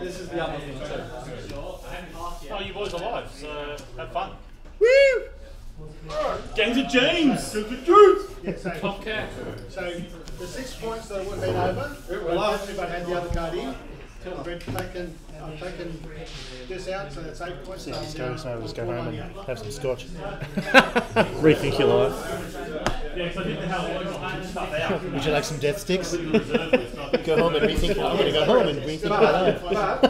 This is the other thing too. Oh, you boys are alive, so have fun. Woo! Gangs of James! Yeah, Okay. So the 6 points that I would have been over, well, if I had the other card in, I've taken this out, so that's 8 points. Let's go home and have some scotch. Rethink your life. Yeah, so I didn't know how it works. Stuff out. Would you like some death sticks? Go home and rethink. I'm going to go home and rethink my life. But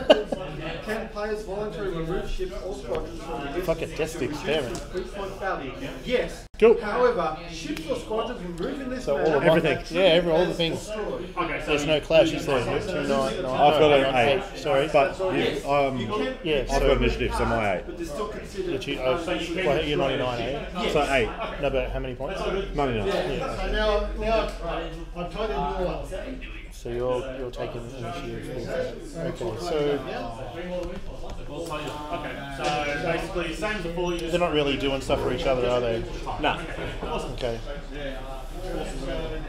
can players voluntarily remove ships or squadrons from the Fuck it, death sticks, damn it. 3 point value? Yes. Go. However, ships or squadrons removed in this So all manner of everything. Yeah, all the things. Okay, so There's no clash, is there? 2, 9, 9. I've got an 8. Sorry, But yeah, I've got initiative, so my 8. But they're still considered. You're 99, eh? So 8. No, but how many points? 99. So now I've tried to do all that. So you're taking initiative. Okay, so okay, so basically, same as before. You just they're not really doing stuff for each other, are they? nah. Okay.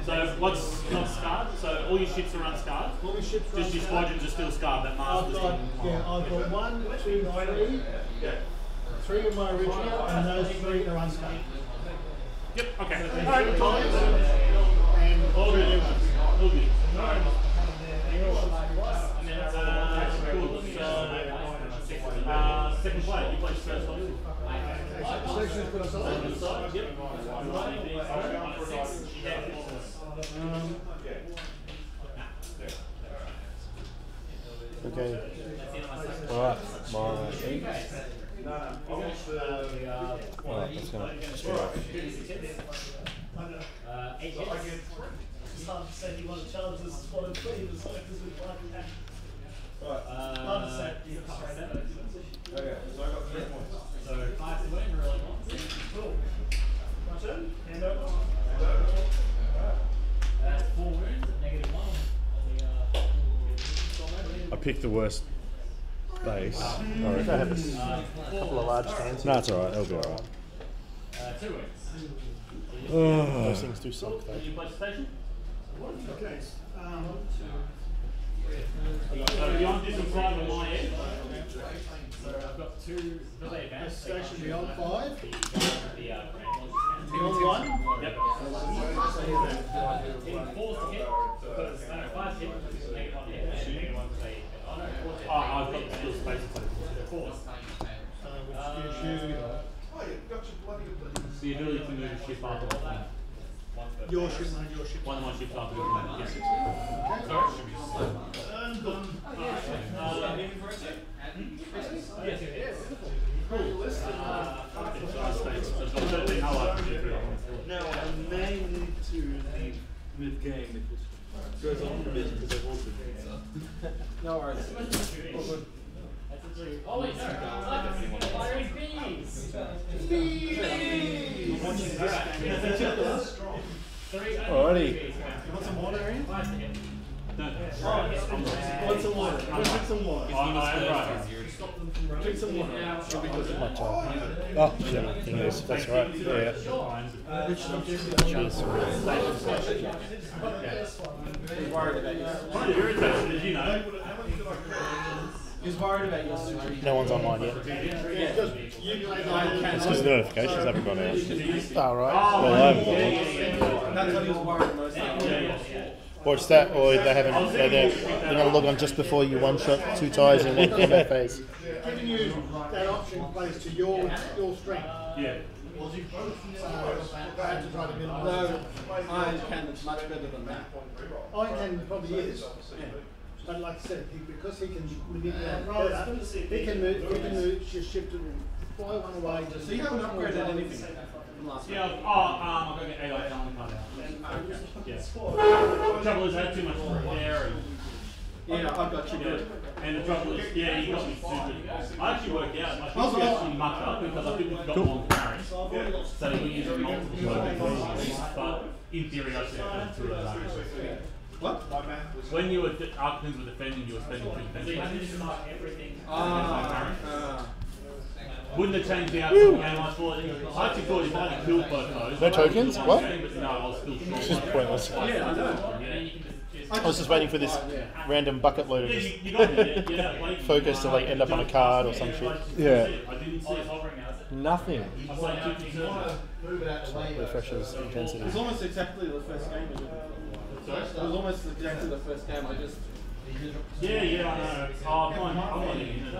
So what's not scarred? So all your ships are unscarred. All the ships Just your squadrons are still scarred. That Mars I've was got 1, 2, 3 of my original, and those 3 are unscarred. Yep. Okay. And All good. All good. Alright. Second play. You play first one. selections put us on. Yep. Okay. Alright. Alright, that's gonna just go off. Okay, so I got 3 points. So 5 to win, really. Cool. My turn. Hand over. 4 wounds, -1 I picked the worst base. I have a couple of large stands. No, it's alright, it'll be alright. 2 wounds. Those things do suck though. Did you play station? Okay. So beyond this and on my end. So I've got 2 relay advance. Station beyond 5. Beyond 1. Yep. 4 to hit. Because 5 hit, -1 hit, and -1 to say. Oh, I've got the skill space. 4. The ability to move a ship after Your ship, one of my ships after the yes. Yes. Now, I may need to leave mid-game if this goes on for a bit because I've also been. No worries. Oh wait, no. Fiery bees! Alrighty. You want some water, Ian? No. Want some water? Drink some water. Drink some water. My time. Oh, shit. That's right. Yeah. Cheers. He's worried about you. You're irritated, as you know. He's worried about your security. No one's online yet. It's because the notifications haven't gone out. Oh, right. Well, I haven't got one. That's what he was worried most about. Watch that, or they haven't. They're going to log on just before you one shot 2 ties in one combat phase. Giving you that option plays to your strength. Yeah. So, I have to try to minimize it. No, I can much better than that. Iron probably is. But like I said, because he can manipulate better, he can move your ship to fly one away. So you haven't upgraded anything from last week? Yeah, I'm going to get AI down the card out. Yeah. The trouble is I had too much air and... Yeah, I've got you good. And the trouble is, yeah, you got me stupid. I actually worked out, my ship's actually mucked up because I think we've got more carries. So we use multiple but in theory I should have 2 of those. What? When you were Archons were defending, you were spending 2 defense. Wouldn't have changed the outcome of the game. I actually thought if I had killed both those. No tokens? What? But no, I was still short. It's just pointless. Yeah, I know. I was just waiting for this random bucket load of just You got it, yeah. focus to like end up on a card or some shit. Yeah. I didn't see it. Nothing. I was like 2 Refreshes intensity. It was almost exactly the first game. It was almost exactly the first game. I just. Yeah, I know. Oh, I'm not even in it.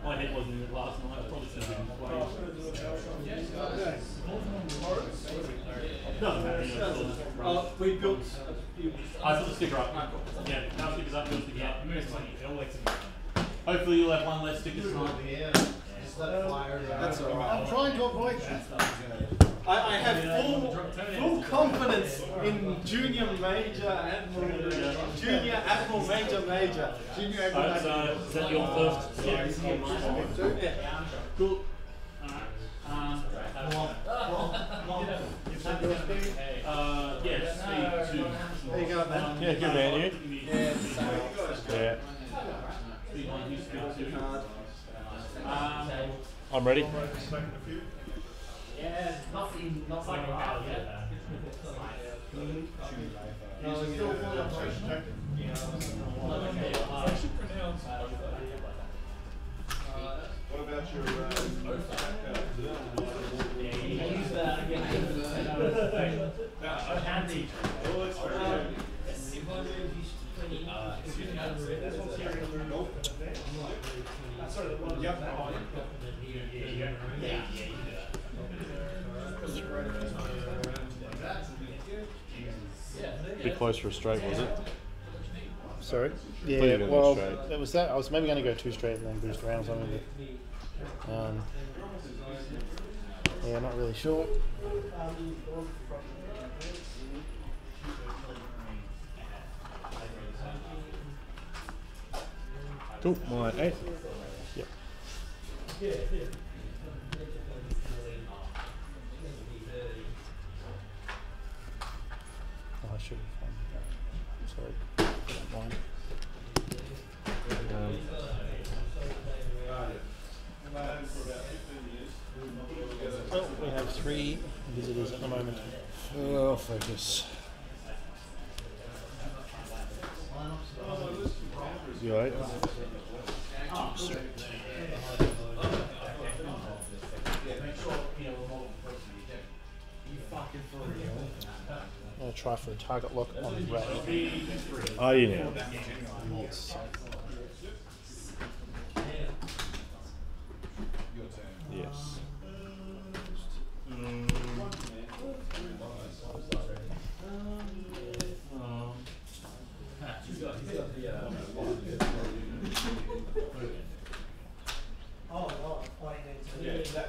My head wasn't in it last night. I probably should have been playing. Doesn't matter. We built. I put the sticker up. Yeah, now stickers up, you'll stick out. Hopefully you'll have one less sticker tonight. That's alright. I'm trying to avoid that. I have full confidence in Junior Major Admiral, Junior Admiral Major Major. Junior Admiral Is that your first? Yeah. Cool. Yes, speed 2. There you go, man. Yeah, good man, you. Yeah. Speed 1, you speed 2. I'm ready. Yeah, nothing like that yet. What about your Bit close for a straight, was it? Sorry? Thought you Yeah, were going well, straight. it was that. I was maybe going to go 2 straight and then boost around or something. But, yeah, not really sure. Cool. My 8. Yep. Oh, I should have. Sorry. Mine. Oh, we have 3 visitors at the moment. Oh, focus. You alright? Straight. I'm going to try for a target lock on Ray. Are you now? Yes. Yes.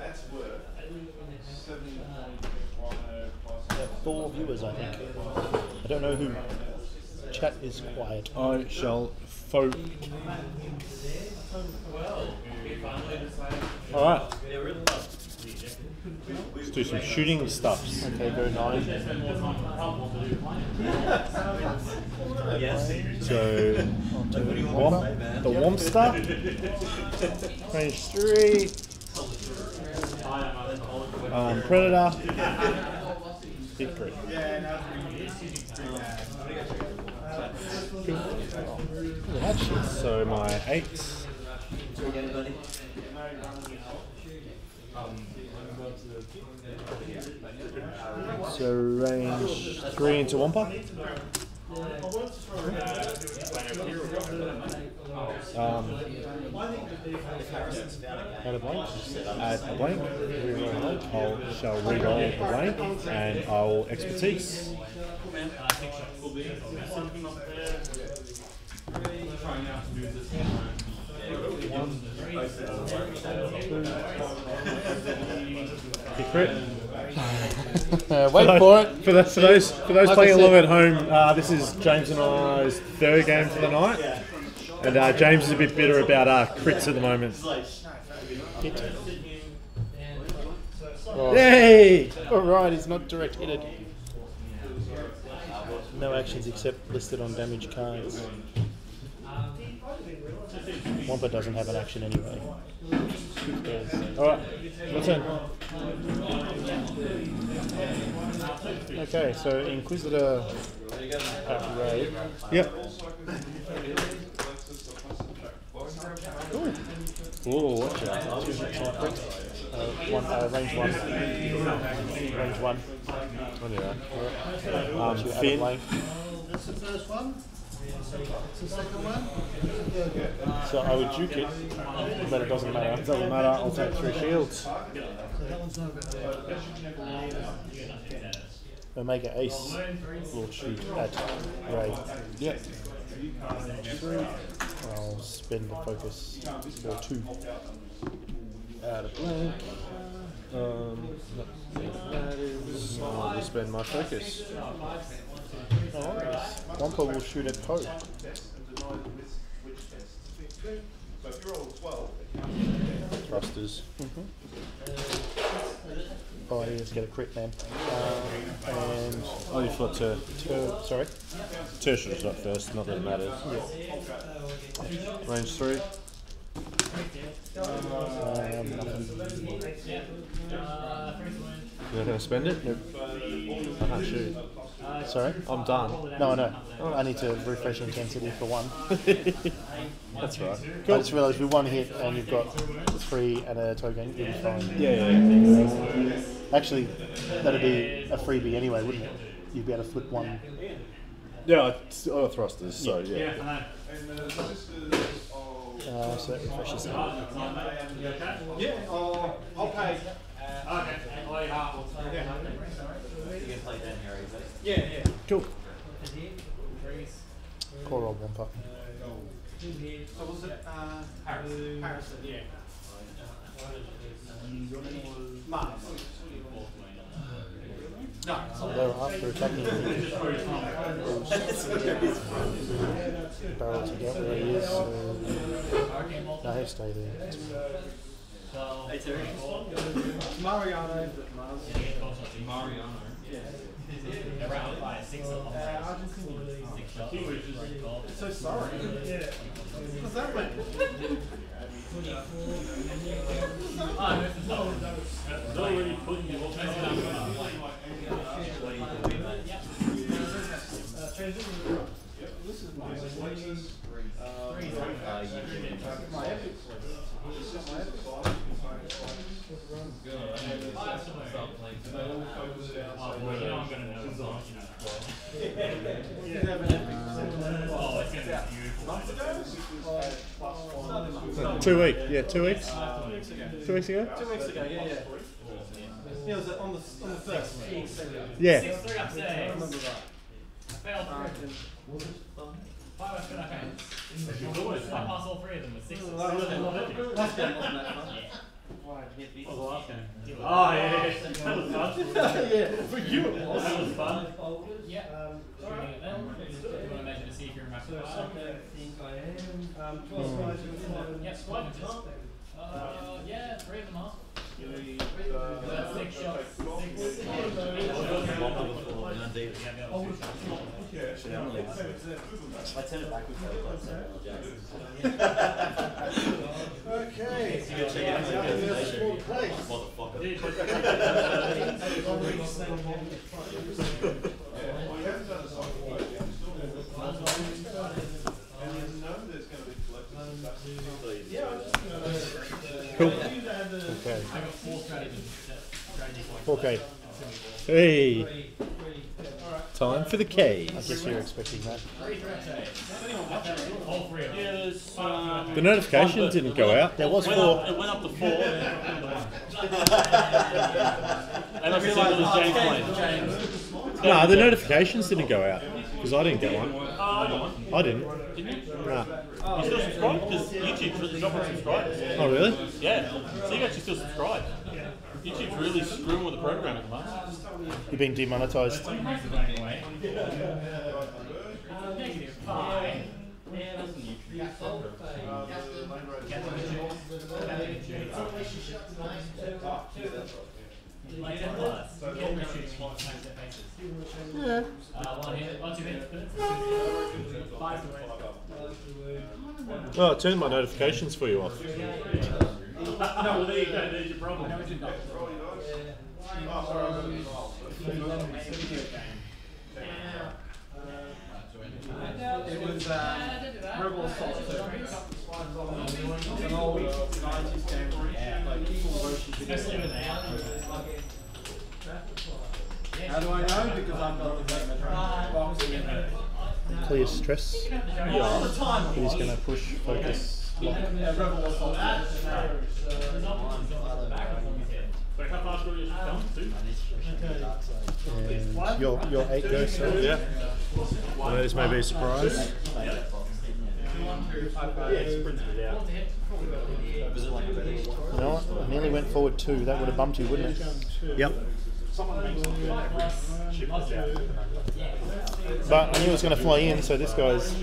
that's worth 7.10 plus. 4 viewers, I think. I don't know who. Chat is quiet. I shall folk. Alright. Let's do some shooting stuffs. Okay, go 9. So, the Wompster, range 3, Predator, big crit. So my 8. So range 3 into Wampa. Add a blank. Add a blank. I shall re-roll the blank and I'll expertise. Big crit. Wait for it. For those playing along at home, this is James and I's 3rd game for the night, and James is a bit bitter about crits at the moment. Oh. Yay! Alright, he's not direct hitted. No actions except listed on damage cards. Wampa doesn't have an action anyway. Alright, your turn. Okay, so Inquisitor at Ray. Yep. Oh, watch out. Range 1. Range 1. Anyway. Finn. That's the first one. That's the second one. So I would juke it, but it doesn't matter. It doesn't matter, I'll take 3 shields. So that one's not Omega Ace will shoot at Ray. Yep. I'll spend the focus for 2. Out of blank. I'll just spend my focus. Nice. Wampa will shoot at Poe. So if you roll 12, Thrusters. Oh, he just get a crit then. And Oh, you flip to sorry. tertiary shot first, not that it matters. Range 3. Nothing. You're not going to spend it? Nope. I can't shoot. Sorry? I'm done. No, I know. I need to refresh intensity for 1. That's right. I just realised with 1 hit and you've got 3 and a token, you'll be fine. Yeah. Actually, that'd be a freebie anyway, wouldn't it? You'd be able to flip 1. Yeah, it's all thrusters, so yeah. So that refreshes it. Yeah, I'll pay. Yeah. Cool. Poor old Wampa. So was it Harrison? Yeah. Mark. No. Although after attacking barrel to get where he is, no, he'll stay there. Mariano. Around by 6 of them. So sorry. What's that mean? It's already putting you this is my epic. So 2 weeks. Yeah, 2 weeks. 2 weeks ago. 2 weeks ago. Yeah. Yeah, was it on the first? Yeah. 6-3 upstairs. I remember that. I failed 3. 5 I passed all 3 of them with 6. Last game, wasn't it? What was the last game? Oh, yeah. That was fun. Yeah, for you it was. That was fun. Yeah. You want to measure to see if you're in rapid fire? Yep, squad. Yeah, 3 of them are. That's 6 shots. 6. Okay. Cool. Okay. Hey. Time for the K. I guess you're expecting that. The notification didn't go out. There was 4. It went up to 4. And I said it was James playing. No, the notifications didn't go out because I didn't get one. I got one. I didn't. Didn't you? Nah. You still subscribed? Because YouTube's dropping subscribers. Oh really? Yeah. So you actually still subscribe. YouTube's really screwing with the program at the moment. You've been demonetised. Yeah. Oh, I turned my notifications for you off. No, well, there you go. There's your problem. Oh, sorry, It was Rebel Assault 2. It's an old 90s game. Like people worship it. How do I know? Because I've got the game box in it. Clear stress. All the time. He's going to push focus. Lock. Rebel Assault 2. Wait, how fast were you done? 2? And your 8 goes, so Yeah. I know this may be a surprise. you know what? I nearly went forward 2. That would have bumped you, wouldn't it? Yep. But I knew it was going to fly in, so this guy's.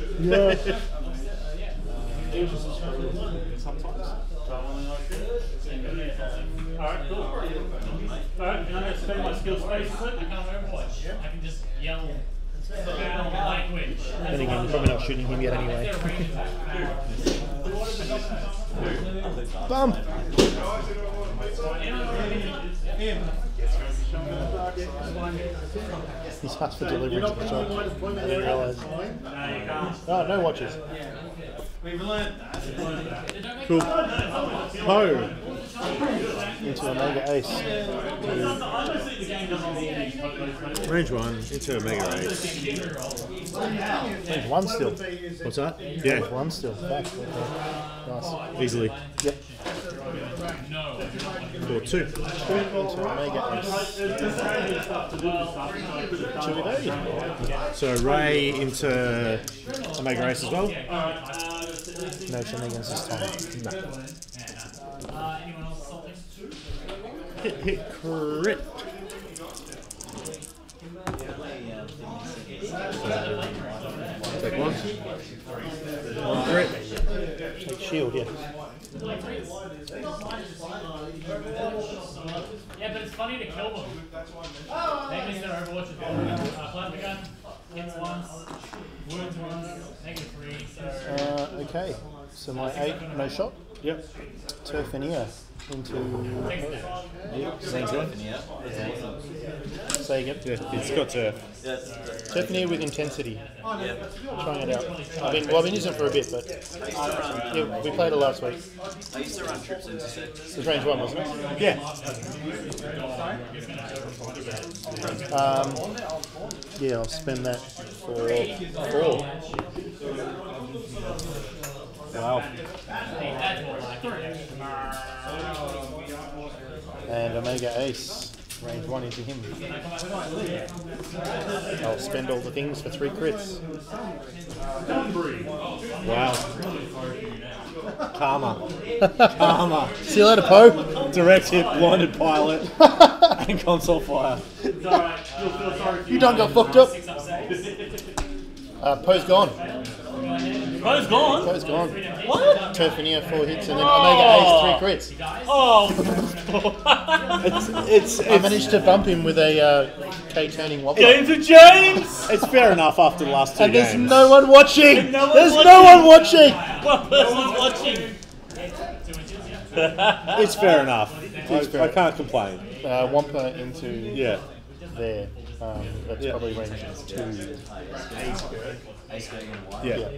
Alright, cool. Alright, can I spend my skill space? I can't Overwatch. I can just yell language. Then again, you're probably not shooting him yet anyway. Bump! He's asked for delivery to the shop. I didn't realise. Oh, no watches. We've learned that. Cool. Ho! Into Omega Ace. Range 1 into Omega Ace. Range 1 still. What's that? Range Yeah, 1 still. Back. Nice. easily. Yep. Or 2. Into Omega Ace. 2 with A. So Ray into Omega Ace as well. No shenanigans this time. Hit crit. Take 1. 1 crit. Take shield, yeah. Yeah, but it's funny to kill them. They miss their Overwatch as well. Plasma gun, hits once, wounds once, -3, so... Okay, so my 8, no shot. Yep. Turfinier into Sounds good. say again. Yeah, it's got turf. Turfinier with intensity. Trying it out. I've been using it for a bit, but yeah, we played it last week. I used to run trips interceptors. It was range 1, wasn't it? Yeah. Yeah, I'll spend that for 4. Wow. And Omega Ace, range 1 into him. I'll spend all the things for 3 crits. Wow. Karma. Karma. See you later, Poe. Direct hit, blinded pilot, and console fire. You done got fucked up. Poe's gone. Poe's gone? Poe's gone. What? Turfinier 4 hits and then Omega Ace 3 crits. Oh! I managed to bump him with a K-turning wobbler. Game for James! It's fair enough after the last 2 And games. there's no one watching! No one's There's no one watching! One person's watching! It's fair enough. It's fair. I can't complain. Wampa into Yeah. there. That's probably range 2. Yeah.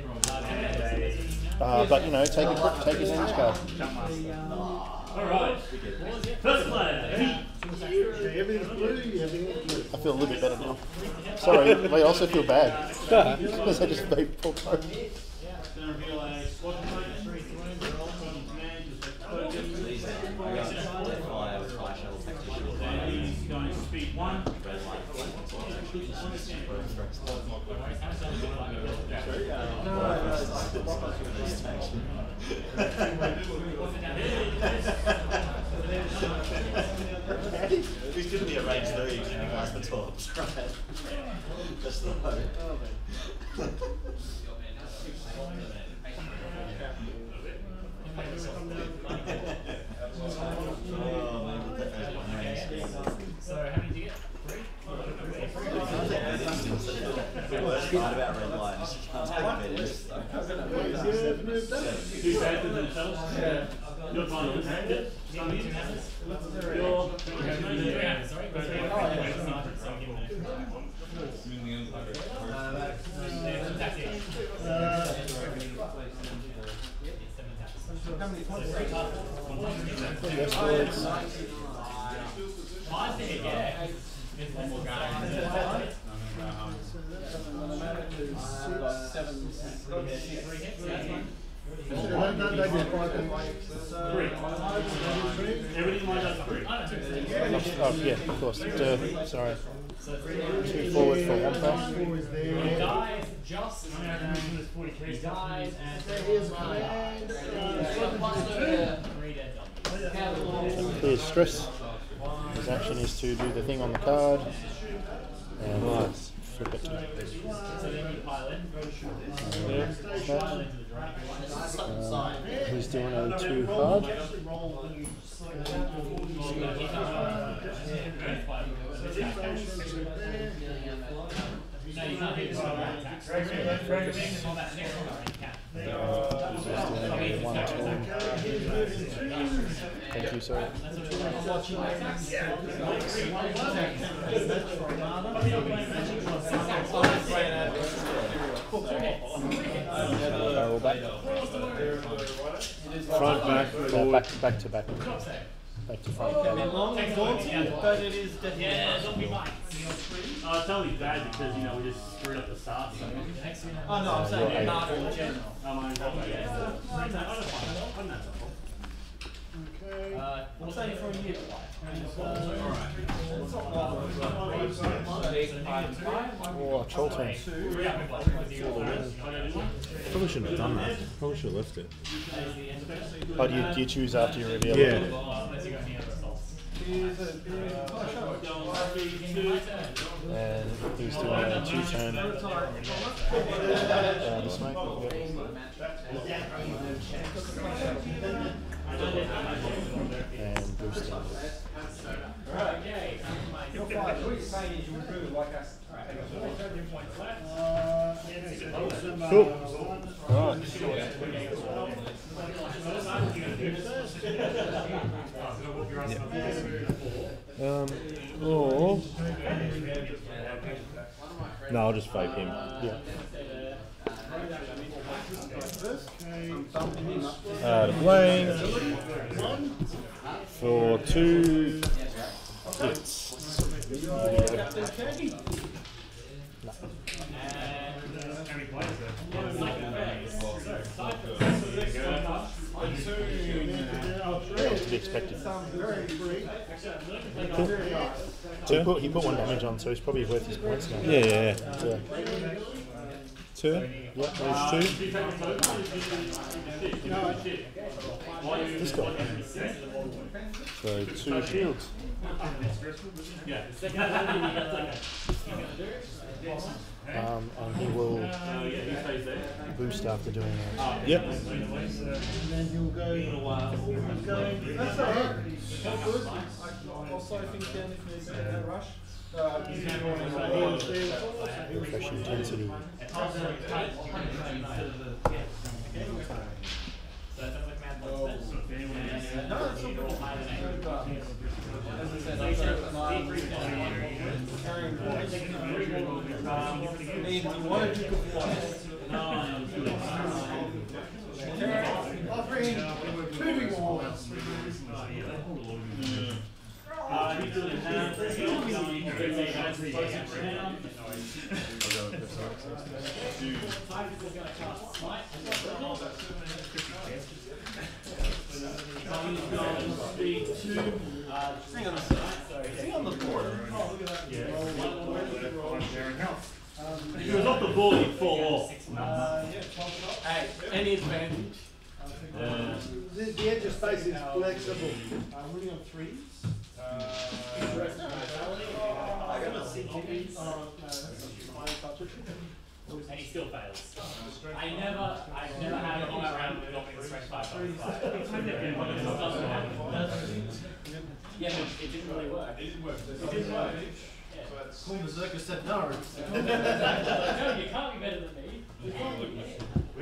But you know, take a range card. Alright. First player. Everything's blue, everything's blue. I feel a little bit better now. Sorry, but I also feel bad. Because I just made poor Poe. Speed 1. He's giving me a range 3 and you guys the tops, right? Just the hope. So how many did you get? 3? The worst part about red lines, you can't take minutes. Two characters themselves? Yeah. Your time is it? Your... Sorry? How many points? Everything lined up 3. Oh, yeah, of course. Sorry. 2 forward for 1 pass. Clear stress. His action is to do the thing on the card. And flip it to he's doing a 2 hard. Thank you, sir. Barrel back. Front, back, forward. Back to back. Back to front. Long and daunting, but it is definitely. It's only bad because, we just screwed up the start. So. Oh no, I'm saying Armada in general. I'm saying for a year. Oh, troll turn. Probably shouldn't have done that. Probably should have left it. Oh, do you choose after you reveal it? Yeah. And he's doing a 2-turn. This way. And boosting. Cool. Right. Or no, I'll just fake him. Yeah. Playing for 2 hits. To be expected. Cool. He put 1 damage on, so he's probably worth his points now. Yeah. 2. Yep, those 2. This guy. So 2 shields. And he will boost after doing that. Yep. And then he'll go. That's alright. Also, I think then if there's a rush. Fresh intensity. If he was off the ball, he'd fall off. Hey, any advantage? The edge of space is flexible. Running on 3s. I got a CTV. And he still fails. I've never had a around with not being strength 5. Yeah, but it didn't really work. It didn't work. Cool Berserker said no. No, you can't be better than me. We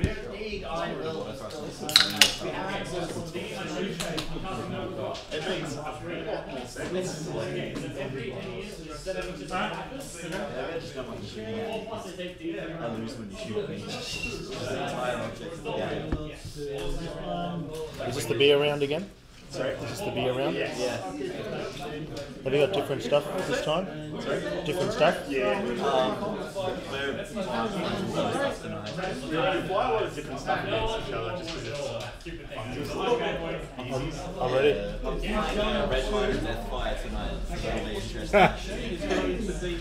don't need iron will. It makes a lot more sense. just don't want to shoot at. I lose when you shoot me. The entire object of the game. Is this the beer round again? Sorry? Is this the beer round? Yeah. Have you got different stuff this time? Sorry? Different stuff? Yeah. We're stuff tonight. We apply a lot of different stuff against each other just because it's I'm ready. I'm playing a Red Fire and Death Fire tonight. So that'll be interesting.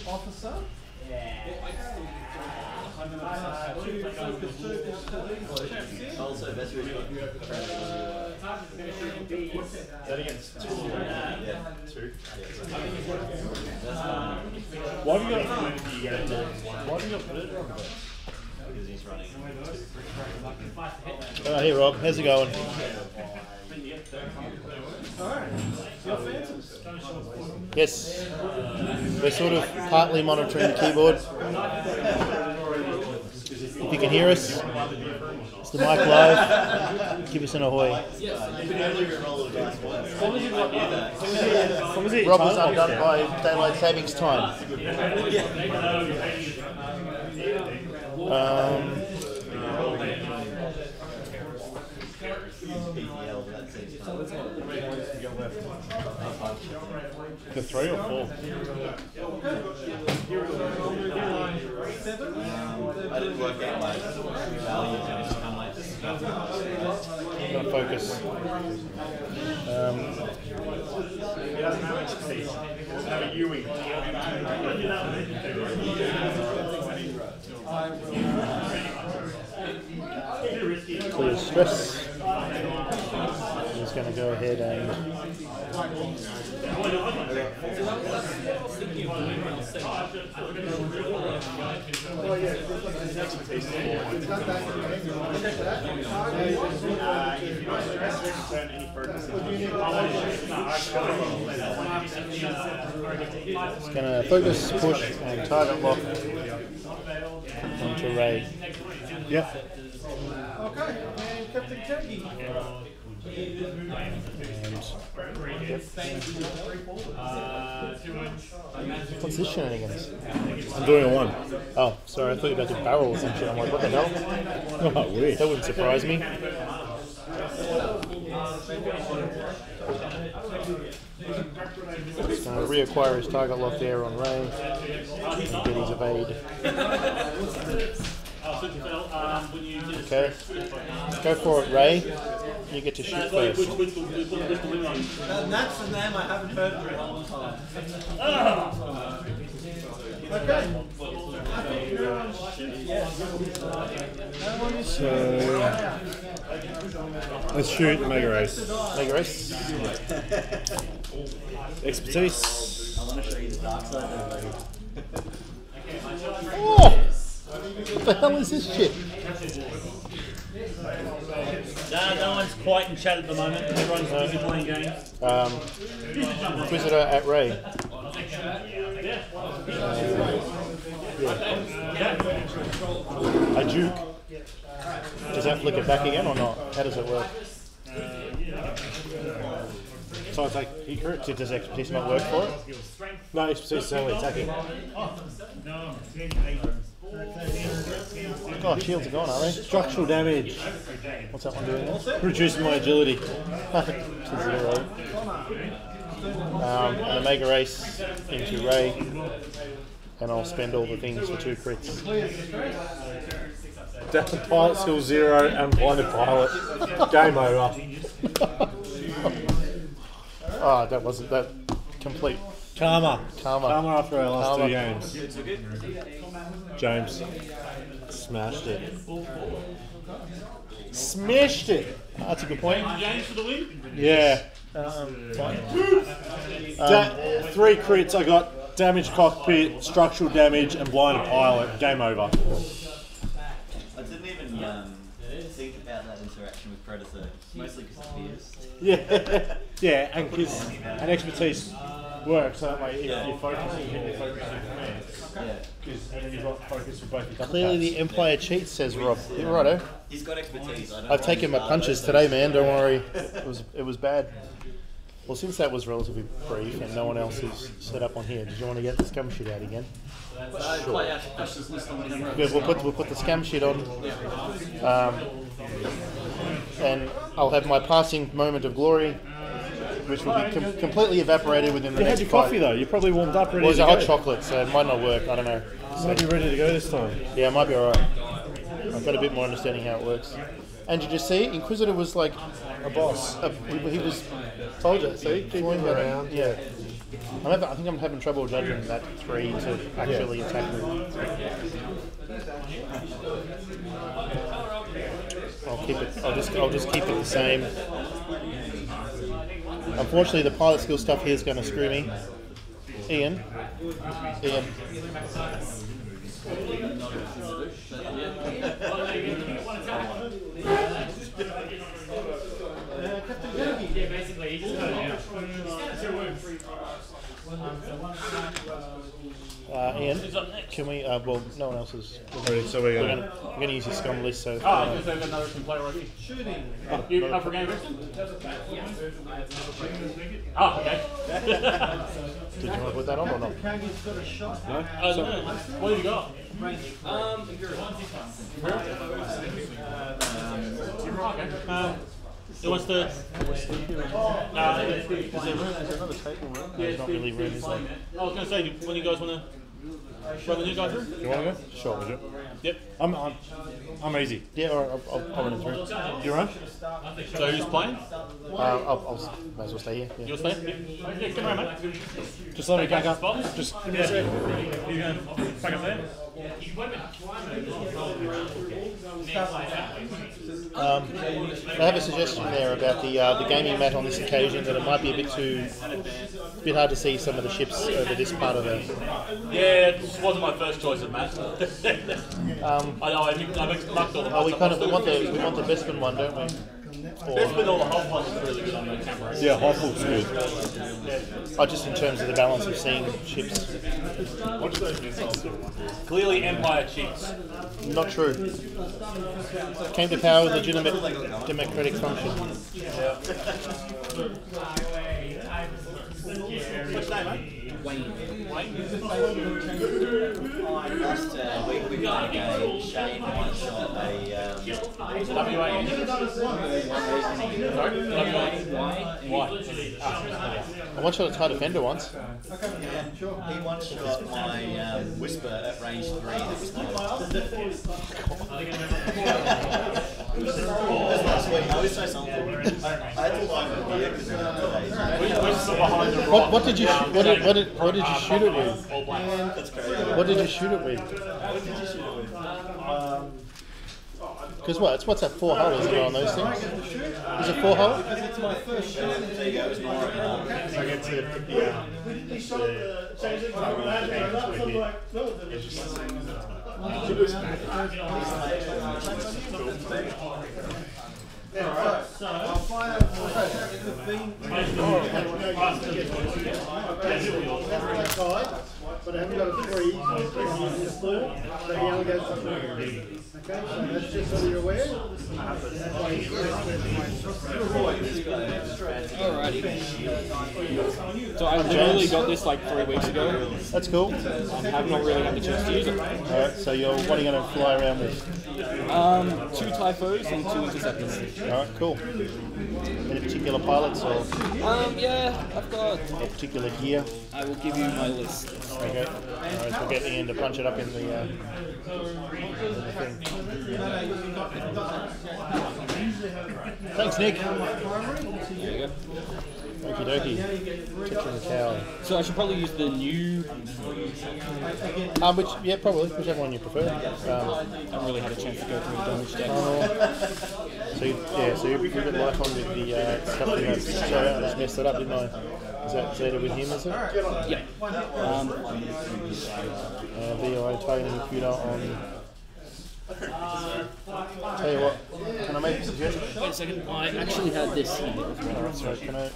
Officer. Also, best way to Is that against two? Yeah. Two? That's fine. Why have you got Predator on there? Because he's running. Hey Rob, how's it going? Yes, we're sort of partly monitoring the keyboard. If you can hear us, it's the mic live. Give us an ahoy. Rob was undone by daylight savings time. The 3 or 4? I didn't work out my value, and it's kind of like this. I'm gonna focus. He doesn't have XP. He doesn't have a U-wing. Clear stress. I'm just going to go ahead and just going to focus, push, and target lock onto Ray. Yep. Okay, and Captain Jackie. What's this shenanigans? I'm doing a 1. Oh, sorry, I thought you were about to barrel or some shit. I'm like, what the hell? Oh, weird. That wouldn't surprise me. Just going to reacquire his target lock there on Ray and get his evade. Okay, go for it, Ray. You get to shoot first. That's the name I haven't heard for a long time. So, let's shoot the Mega Race. Mega Race. I Expertise. want to show you the dark side of it. Oh! What the hell is this shit? No one's quite in chat at the moment. Everyone's busy playing games. Inquisitor at Ray. A Duke. Does that flick it back again or not? How does it work? So it's like, he correct. Does expertise not work for it? No, expertise is only attacking. Oh, shields are gone, are they? Structural damage. What's that one doing there? Reducing my agility. To 0. And a Mega Race into Ray. And I'll spend all the things for 2 crits. Down to pilot skill 0 and blinded pilot. Game over. Oh, that wasn't that complete. Karma. Karma. Karma after our last Karma. 2 games. James smashed it. Smashed it. That's a good point. James for the win. Yeah. Fine. 3 crits. I got damaged cockpit, structural damage, and blinded pilot. Game over. I didn't even think about that interaction with Predator, mostly because of AEST. Yeah. Yeah, and because an expertise works, so that way if you're focusing, you're focusing command. Yeah. Because then you've got focus for both your Clearly the Empire cheats, says Rob. You're righto. He's got expertise. I don't I've taken my punches today, man. Don't worry. It was bad. Well, since that was relatively brief and no one else is set up on here, did you want to get the scum sheet out again? Sure. Good. We'll put the scum sheet on, and I'll have my passing moment of glory, which will be completely evaporated within the You next had your 5. coffee though. You're probably warmed up, ready Well, it's to a go. hot chocolate, so it might not work. I don't know. Might be ready to go this time. Yeah, it might be alright. I've got a bit more understanding how it works. And did you see, Inquisitor was like A boss. he was. Told you. See, keep Flying going. around. Yeah. I think I'm having trouble judging that 3 to actually attack me. I'll keep it. I'll just keep it the same. Unfortunately, the pilot skill stuff here is going to screw me. Ian. Yeah, basically, he's just Ian, can we? Well, no one else is. Ready, so we're going. We're going to use your scum list. So. I was going to say we've got another player already. Shooting. You up for game, Richard? Oh, okay. Did you want to put that on or not? No? What have you got? It wants to. Is there another table room? Yeah, There's not really room, is there? I was going to say, when you guys want to run the new guy through? You want to go? Sure, would you? Yep. I'm easy. Yeah, or I'll run it through. You run? So who's playing? I'll might as well stay here. Yeah. You're staying? Yeah, come around, mate. Just let me back up. Spot? Just give me a second. You going back up there? I have a suggestion there about the gaming mat on this occasion, that it might be a bit hard to see some of the ships over this part of the. Yeah, this wasn't my first choice of match. I know, I mixed all the Oh, we parts kind up. of we want the Bespin one, don't we? There's been all the whole one is really good on the camera. Yeah, Hoff looks good. Oh, just in terms of the balance of seeing ships. Clearly Empire cheats. Not true. Came to power with legitimate democratic function. What's your name, mate? Wayne. Last week we played a game, Shane one shot W-A-N. Sorry? Why? I one shot a TIE Defender once. he one shot my Whisper at range 3 that was last week. I was so something. I had to buy a beer because What did you shoot it with? that's crazy. What did you shoot it with? What did you shoot it with? Because what's that 4 hull, isn't it, on those things? Is it 4 hull? Because it's my first shot. There you go, it's more I get to pick I'll find out if the bean. But I haven't got a 3 in this floor, so he only goes to 3. Okay, so that's just so you're aware. Alrighty. So I literally got this like 3 weeks ago. That's cool. I have not really had the chance to use it. Alright, so what are you going to fly around with? 2 Typhos and 2 Interceptors. Alright, cool. Any particular pilots or Yeah, I've got. particular gear? I will give you my list. Okay. Alright, we'll get Ian to punch it up in the thing. Thanks, Nick. There you go. Okie dokie. Kitchen cow. So I should probably use the new. Yeah, probably. Whichever one you prefer. I haven't really had a chance to go through the damage deck. So you've got life on with the stuff in that. Sorry, I just messed it up, didn't I? Is that Zeta with him, is it? Yeah. VI Titan computer on. Tell you what, can I make a suggestion? Wait a second, I actually had this here. Sorry, can I?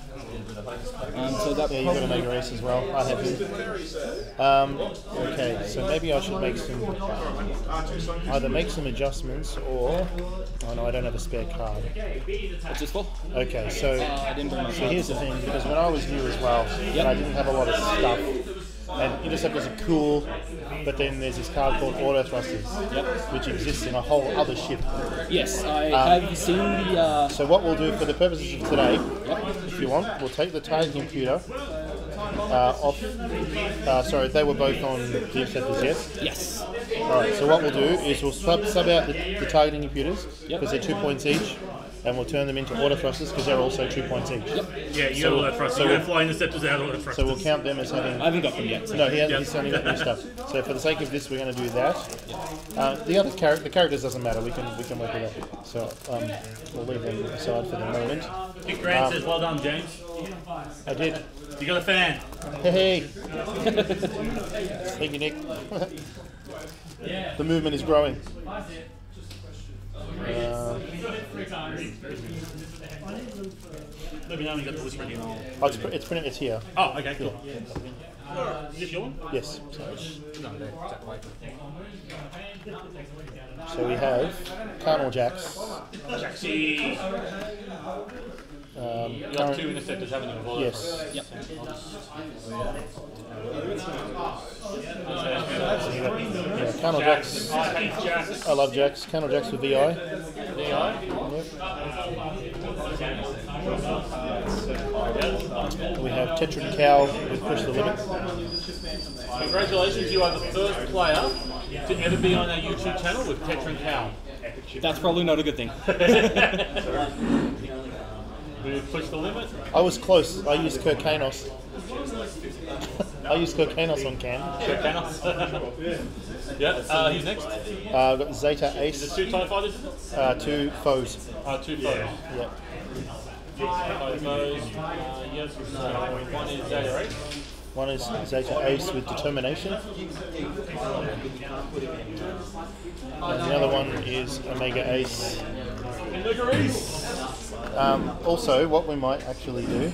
So that Yeah, you've got to make a race as well. I have you. Okay, so maybe I should make some, either make some adjustments or, oh no, I don't have a spare card. What's this for? Okay, so, I didn't bring my so card. here's the thing, because when I was new as well, and I didn't have a lot of stuff, and Interceptors are cool, but then there's this card called Auto Thrusters, which exists in a whole other ship. Yes, I have seen the... So what we'll do for the purposes of today, if you want, we'll take the targeting computer off. Sorry, they were both on the Interceptors, yes? Yes. Alright, so what we'll do is we'll sub out the targeting computers, because they're 2 points each, and we'll turn them into auto thrusters because they're also 2 points each. Yeah, you got all that thrusters. You're going to fly Interceptors out all that thrusters. So we'll count them as having... I haven't got them yet. So. No, he's only got new stuff. So for the sake of this, we're going to do that. The other the characters doesn't matter. We can work with that. So we'll leave them aside for the moment. Nick Grant says, "Well done, James." I did. You got a fan. Hey. Thank you, Nick. The movement is growing. Let me know when you got the list ready. Oh, it's here. Oh, okay, cool. Is this your one? Yes. So we have Colonel Jax. Jaxie. You got 2 Interceptors, haven't you? Yes. Yep. Yeah, Colonel Jax. I hate Jax. I love Jax. Colonel Jax with VI. VI? We have Tetran Cow with Push the Limit. Congratulations, you are the first player to ever be on our YouTube channel with Tetran Cow. That's probably not a good thing. We push the limit. I was close. I used Kirkanos. I used Kirkanos on Cam. Yeah, who's next? I've got Zeta Ace. Is it 2 TIE fighters? 2 foes. 2 foes. Yeah. Yes, one is Zeta Ace. One is Zeta Ace with Determination. And the other one is Omega Ace. Omega Ace! Also, what we might actually do...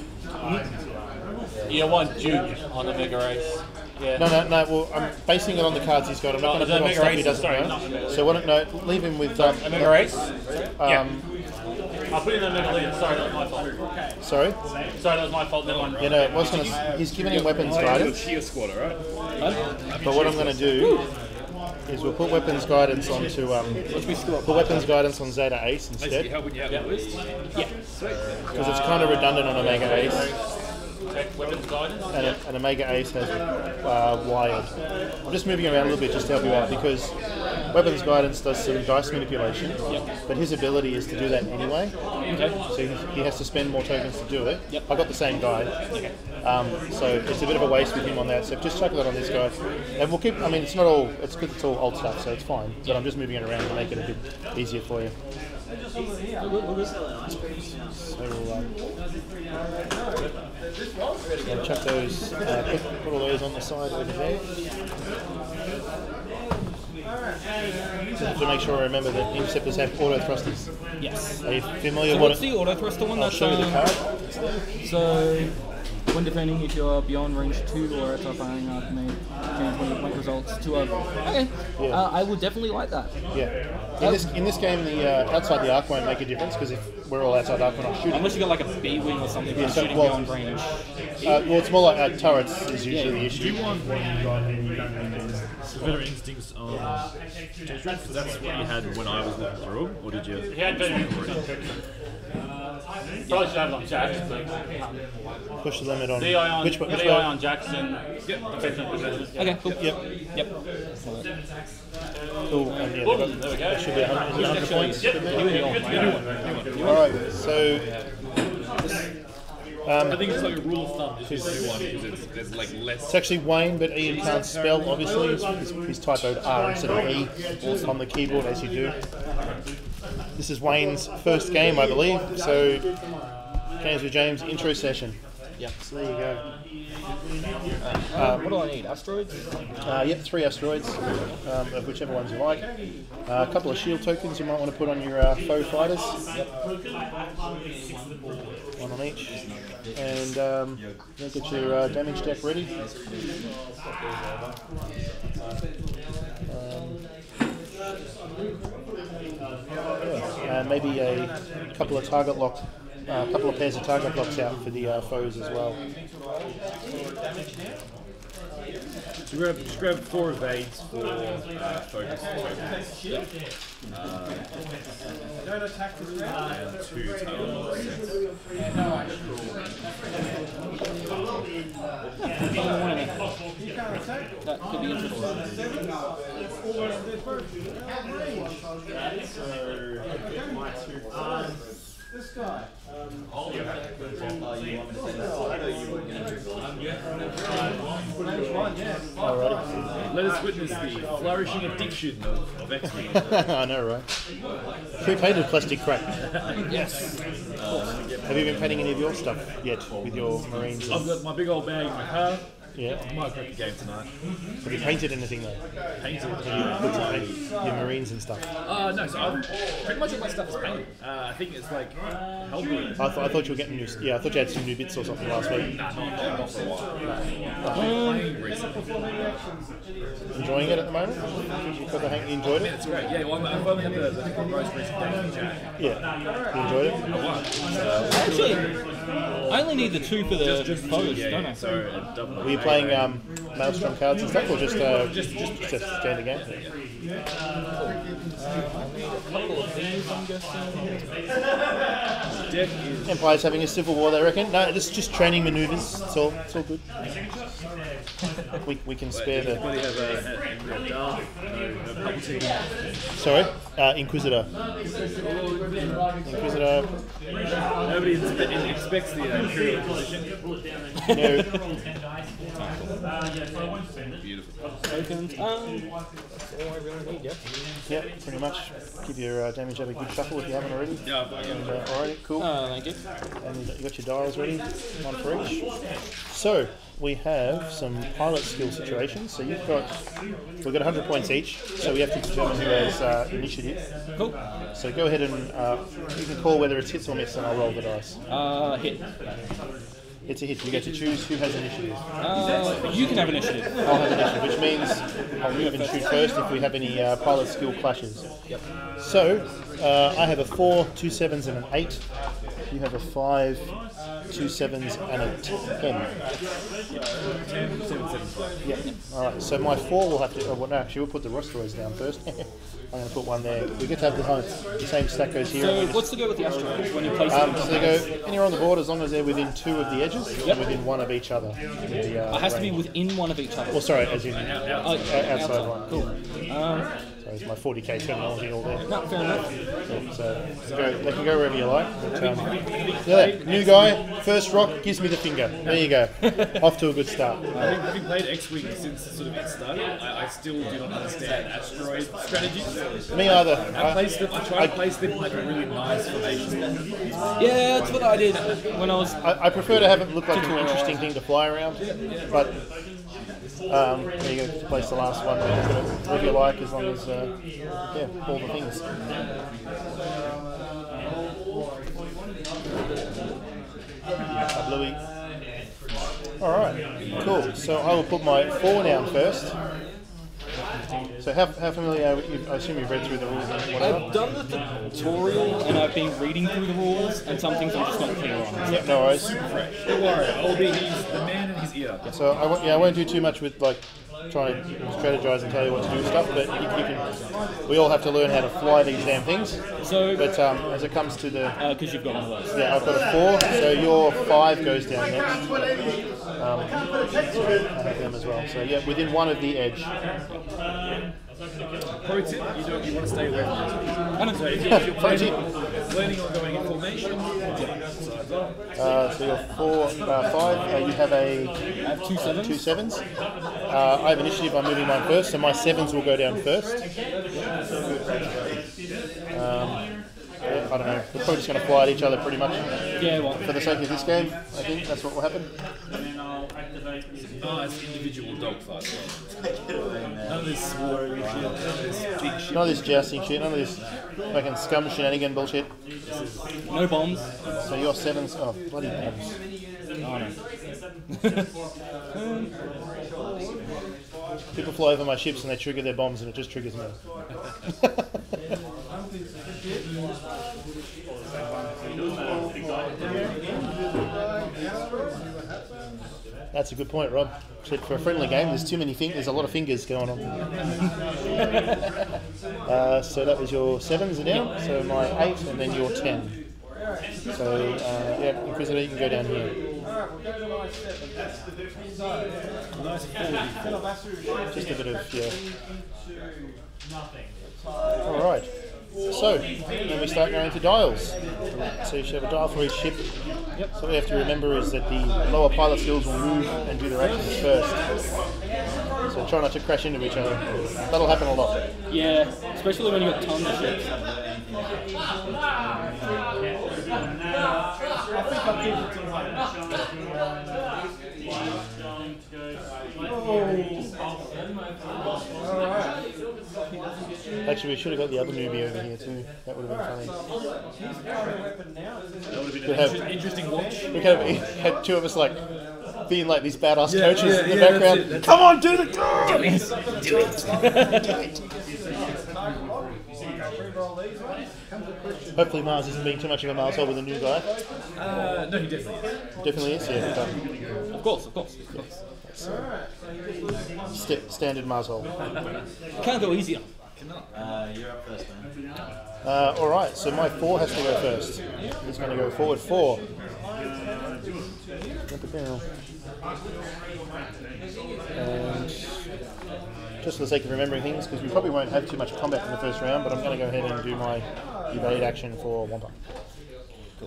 Yeah, one Junior on Omega Ace. Yeah. No. Well, I'm basing it on the cards he's got. I'm not going to put on stuff he doesn't know. So why don't leave him with Omega Ace. Yeah. I'll put in Omega Leader. Sorry, that was my fault. Sorry. Sorry, that was my fault. Never mind. You know, what's going to? He's given him weapons guidance. But what I'm going to do is we'll put weapons guidance onto put weapons guidance on Zeta Ace instead. How would you have the list? Yeah. Because it's kind of redundant on Omega Ace. Weapons guidance. And Omega Ace has wired. I'm just moving around a little bit just to help you out because weapons guidance does some dice manipulation, but his ability is to do that anyway. Okay. So he has to spend more tokens to do it. Yep. I got the same guy. Okay. So it's a bit of a waste with him on that. So just chuck that on this guy, and we'll keep. I mean, it's not all. It's good. It's all old stuff, so it's fine. But I'm just moving it around to make it a bit easier for you. So we'll chuck those. Put all those on the side over there. To make sure I remember that Interceptors have auto thrusters. Yes. Are you familiar So with what's the auto thruster one? I'll That's show you the card. So when defending, if you're beyond range 2 or outside firing arc, may change one of the point results to a. Okay. Yeah. I would definitely like that. Yeah. In this game, the outside the arc won't make a difference because if we're all outside arc, we're not shooting. Unless you got like a B-wing or something for shooting beyond range. Well, it's more like turrets is usually the issue. Do you want better instincts on Tetris? That's what you had when I was looking through them, or did you? He had better instincts. Probably should have it on Jax. Push the limit on. VI on, which VI on Jax and Okay, cool. Yep. Cool. And yeah, There we go. that should be 100 points. Yep. Alright, so I think it's like a rule of thumb. Just do one because there's like less. it's actually Wayne, but Ian can't spell. Obviously, he's typoed R instead of E on the keyboard as you do. This is Wayne's first game, I believe. So, Games with James intro session. Yep. So there you go. What do I need? Asteroids? Yep, 3 asteroids, of whichever ones you like. A couple of shield tokens you might want to put on your foe fighters. One on each. And get your damage deck ready. Maybe a couple of target lock, a couple of pairs of target locks out for the foes as well. So just grab 4 evades for focus. Yep. Don't attack this round. And 2 targets. That could be interesting. This guy. Let us witness the flourishing addiction of X Wing. I know, right? Pre-painted plastic crap. Yes. Have you been painting any of your stuff yet with your Marines? I've got my big old bag in my car. Yeah. I might crack the game tonight. Have you painted anything though? Painted? Your Marines and stuff? No, so pretty much all my stuff is painted. I think it's like Hellblade. I thought you were getting new. Yeah, I thought you had some new bits or something last week. Nah, not for a while. I've been playing recently. Enjoying it at the moment? Because I think you enjoyed it? It's great. Yeah, well, I've only had the most recent game with Jack. Yeah. You enjoyed it? I won. Actually, I only need the 2 for the foes, don't I? So, were you playing Maelstrom cards and stuff, or just standard game? Couple of things, I'm guessing. Empire's having a civil war, they reckon. No, it's just training manoeuvres. It's all good. We can spare the. Sorry, Inquisitor. Inquisitor. Nobody expects the Imperial Inquisition. No. Beautiful. Tokens. That's all I really need, yeah. Yeah, pretty much. Give your damage have a good shuffle if you haven't already. Yeah, alright, cool. Thank you. And you got your dials ready, one for each. So we have some pilot skill situations. So we've got 100 points each. So we have to determine who has initiative. Cool. So go ahead and you can call whether it's hits or miss, and I'll roll the dice. Hit. It's a hit. You get to choose who has initiative. You can have initiative. I'll have initiative, which means I'll move and shoot first if we have any pilot skill clashes. Yep. So I have a 4, 2 7s, and an 8. You have a 5, 2 7s, and a 10. 10, 7, 5. Yep. All right. So my 4 will have to. Oh, well, no, actually, we'll put the rosteroids down first. I'm going to put one there. We get to have the same stack goes here. So what's the go with the asteroids when you place them? So they go anywhere on the board as long as they're within 2 of the edges, and within 1 of each other. With the, it has to be within 1 of each other. Well, sorry, as in outside one. Cool. So it's my 40k terminology all there. No, fair enough. So they can go wherever you like. But, new guy, first rock, gives me the finger. There you go. Off to a good start. Having played X Wing since sort of it started, I still do not understand asteroid strategies. Me either. I try to place them in like a really nice formation. Yeah, that's what I did when I was. I prefer to have it look like a too interesting thing to fly around, but there you go. Place the last one. Whatever you like, as long as all the things. Bluey. All right, cool. So I will put my 4 down first. So how familiar are you? I assume you've read through the rules and whatever? I've done the tutorial and I've been reading through the rules, and some things I'm just not clear on. Yep, no worries. Don't worry, I'll be the man in his ear. So I won't do too much with like trying to strategize and tell you what to do and stuff, but you can. We all have to learn how to fly these damn things. So, but as it comes to the, because you've got one of those. Yeah, I've got a 4, so your 5 goes down next. I have them as well. So yeah, within 1 of the edge. Pro tip, you want to stay away from this. So if you're planning on going in formation, so you're 4, 5, you have I have 2 7s. 2 7s. I have initiative, I'm moving mine first, so my 7s will go down first. I don't know, we're probably just going to fly at each other pretty much. Yeah, well. For the sake of this game, I think that's what will happen. And then I'll activate Nice individual dogfight. None of this swearing shit, none of this big shit. None of this jousting shit, none of this fucking scum shenanigan bullshit. No bombs. So your 7's, oh, bloody bombs. Oh no. People fly over my ships and they trigger their bombs and it just triggers me. That's a good point, Rob. For a friendly game, there's too many there's a lot of fingers going on. So that was your 7s are down, so my 8 and then your 10. So, yeah, Inquisitor, you can go down here. Just a bit of, yeah. Alright, so then we start going to dials. So you should have a dial for each ship. So what we have to remember is that the lower pilot skills will move and do their actions first. So try not to crash into each other. That'll happen a lot. Yeah, especially when you've got tons of ships. Actually, we should have got the other newbie over here too. That would have been funny. That would have been an interesting watch. We could have had two of us like being like these badass coaches in the background. Come on, do the do it! Hopefully Mars isn't being too much of a Mars hole with a new guy. No, he definitely is. Definitely is, yeah. Of course. Standard Mars hole. Can't go easier. You're up first, man. Alright, so my 4 has to go first. He's going to go forward 4. And just for the sake of remembering things, because we probably won't have too much combat in the first round, but I'm going to go ahead and do my evade action for Wampa.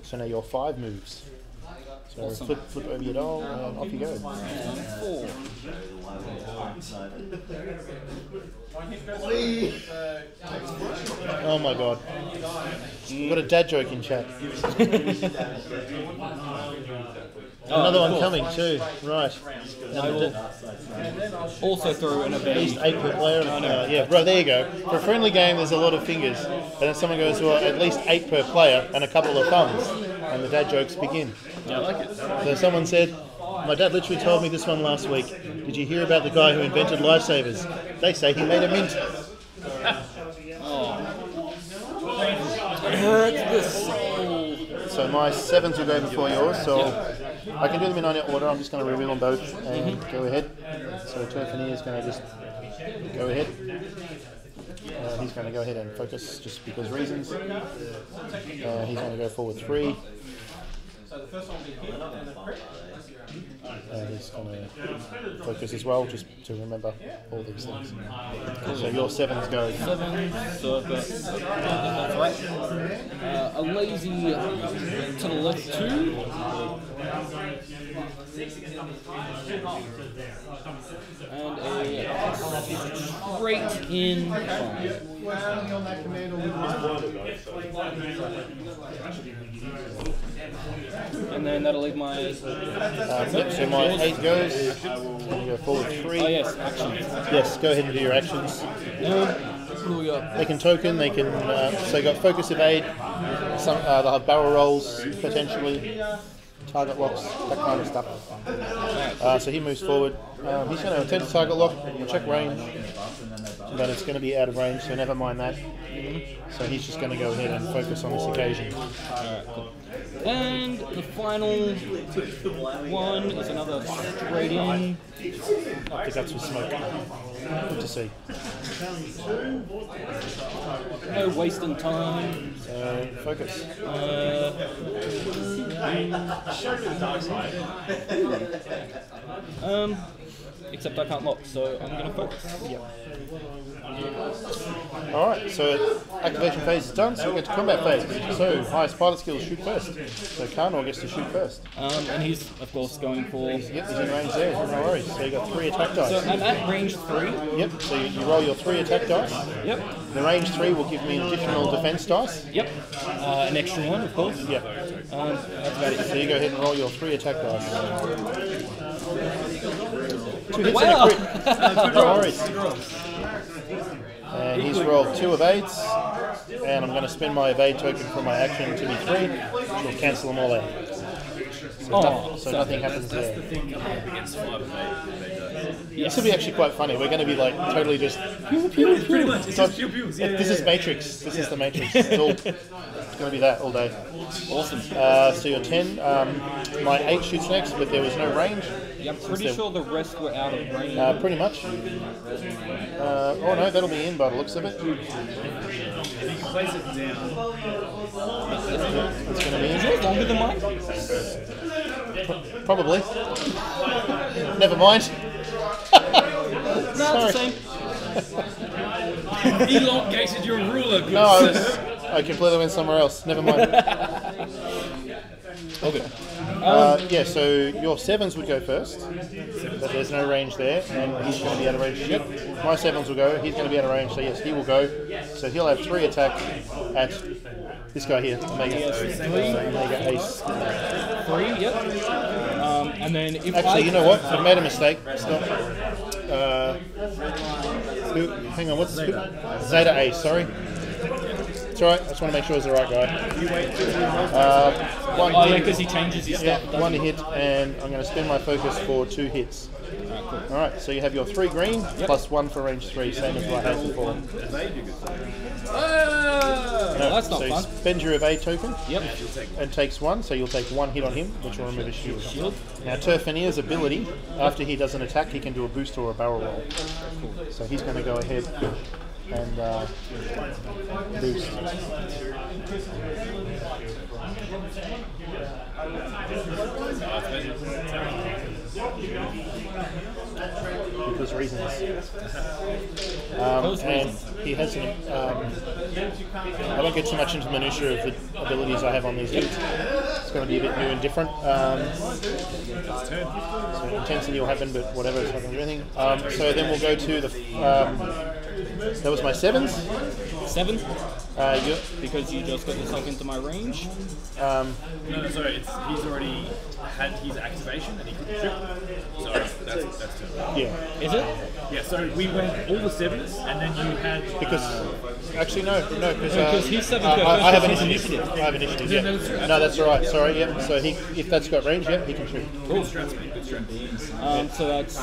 So now your 5 moves. So awesome. flip over your dial and off you go. 4. Oh my god. We've got a dad joke in chat. Another one coming too. Right. I will also throw an evade. At least 8 per player. Yeah, bro, there you go. For a friendly game, there's a lot of fingers. And then someone goes, well, at least 8 per player and a couple of thumbs. And the dad jokes begin. Yeah, I like it. So someone said, my dad literally told me this one last week. Did you hear about the guy who invented lifesavers? They say he made a mint. It hurts the soul. So my 7s will go before yours, so I can do them in order. I'm just going to reveal them both and go ahead. So Turfanier is going to just go ahead. He's going to go ahead and focus just because reasons. He's going to go forward 3. He's going to focus as well, just to remember all these things. So your 7s go. 7, so I've got that's right. A lazy to the left 2. And a straight in 5. And then that'll leave my... yep, so my 8 goes. I'm going to go forward 3. Oh yes, actions. Yes, go ahead and do your actions. What do we got? They can token, they can... so you got focus evade, some, they'll have barrel rolls, potentially, target locks, that kind of stuff. So he moves forward. He's going to attempt to target lock, we'll check range, but it's going to be out of range, so never mind that. So he's just going to go ahead and focus on this occasion. Alright, cool. And the final one is another straight in. Up the guts with smoke. Good to see. No wasting time. So focus. Except I can't lock, so I'm going to focus. Yep. Alright, so activation phase is done, so we get to combat phase. So highest pilot skills, shoot first. So Karnor gets to shoot first. And he's, of course, going for... Yep, he's in range there, no worries. So you got 3 attack dice. So I'm at range 3. Yep, so you roll your 3 attack dice. Yep. The range 3 will give me an additional defense dice. Yep. An extra one, of course. Yep. That's about it. So you go ahead and roll your 3 attack dice. 2 hits Wow. and a crit. No worries. And he's rolled 2 evades. And I'm going to spend my evade token from my action to be 3, which will cancel them all out. So nothing happens there. That's the thing coming up against 5 of 8. This will be actually quite funny. We're going to be like totally just pew pew pew. Pretty much, it's just pew pews. Yeah, This is Matrix. This is the Matrix. It's going to be that all day. Awesome. So you're 10. My 8 shoots next, but there was no range. Yeah, I'm pretty sure the rest were out of range. Pretty much. Oh no, that'll be in by the looks of it. If you can place it down. It's going to be in. Is yours longer than mine? Probably. Never mind. No, it's the same. Elongated your ruler, good No, sir. I completely went somewhere else. Never mind. Okay. Yeah, so your 7s would go first, but there's no range there, and he's going to be out of range. Yep. My 7s will go, he's going to be out of range, so yes, he will go. So he'll have 3 attack at this guy here, Omega. Omega Ace. 3, yep. And then if Actually, you know what? I've made a mistake. Stop. Hang on, what's this? Zeta Ace, sorry. It's alright, I just want to make sure it's the right guy. One hit. because he changes his stuff. Yeah, 1 hit, and I'm going to spend my focus for 2 hits. Alright, so you have your 3 green, plus 1 for range 3, same as what I had before. That's not so fun. Spend your evade token, Yep. and takes 1, so you'll take 1 hit on him, which will remove his shield. Now Turfinier's ability, after he does an attack, he can do a boost or a barrel roll. So he's going to go ahead and boost. Because reasons. And he has an, I won't get too much into the minutiae of the abilities I have on these dudes. It's going to be a bit new and different. So intensity will happen, but whatever, it's not going to do anything. So then we'll go to the, that was my 7s. 7? Yep. Because you just got yourself into my range. No, sorry, he's already had his activation and he couldn't shoot. So that's too. Yeah. Is it? Yeah, so we went all the 7s and then you had... Because, actually no, because he's 7 I have an first, initiative. I have initiative, yeah. No, that's all right, sorry, yeah. So if that's got range, yeah, he can shoot. Cool. Good strats. So that's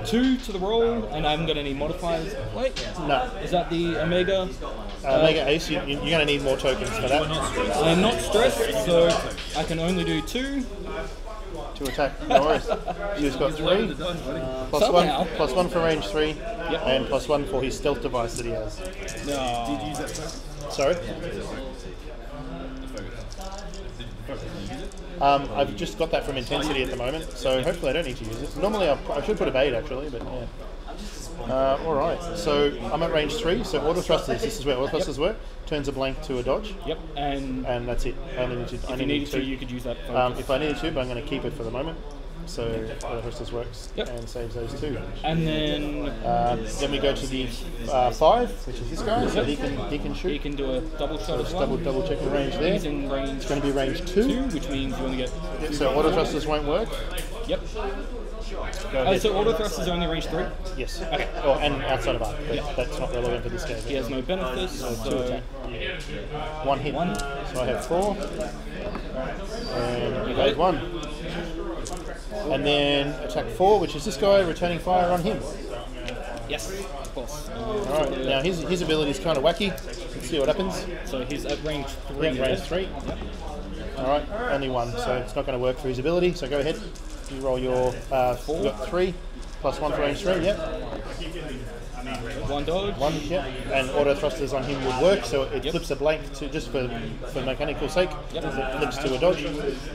2 to the roll, and I haven't got any modifiers. Wait. No. Is that the Omega? Omega Ace, you're going to need more tokens for that. I'm not stressed, so I can only do 2. To attack, no worries. He's got 3, plus 1 for range 3, and plus 1 for his stealth device that he has. No. Did you use that token? Sorry? I've just got that from intensity at the moment, so hopefully I don't need to use it. Normally I should put evade actually, but yeah. Alright, so I'm at range 3, so auto thrusters, this is where auto thrusters work. Turns a blank to a dodge. Yep, and that's it. I if you needed to, you could use that. If I needed to, but I'm going to keep it for the moment. So auto thrusters works and saves those 2. And then we go to the 5, which is this guy. So he can shoot. He can do a double shot as well. Double check the range there. He's in range. It's going to be range 2, which means you only get. So auto thrusters won't work. Yep. So auto thrusters are only range 3? Yes. Okay. Oh, and outside of arc, but that's not relevant for this game. He has no benefits. So 2 attack. 1 hit. So I have 4. And evade 1. And then attack 4, which is this guy, returning fire on him. Yes, of course. Alright, now his ability is kind of wacky. Let's see what happens. So he's at range 3. Yeah, range 3. Yep. Alright, only 1, so it's not going to work for his ability, so go ahead. You roll your 4. You've got 3, plus 1 for range 3, yep. 1 dodge. 1, yep. And auto thrusters on him would work, so it flips a blank to just for mechanical sake. Yep. It flips to a dodge.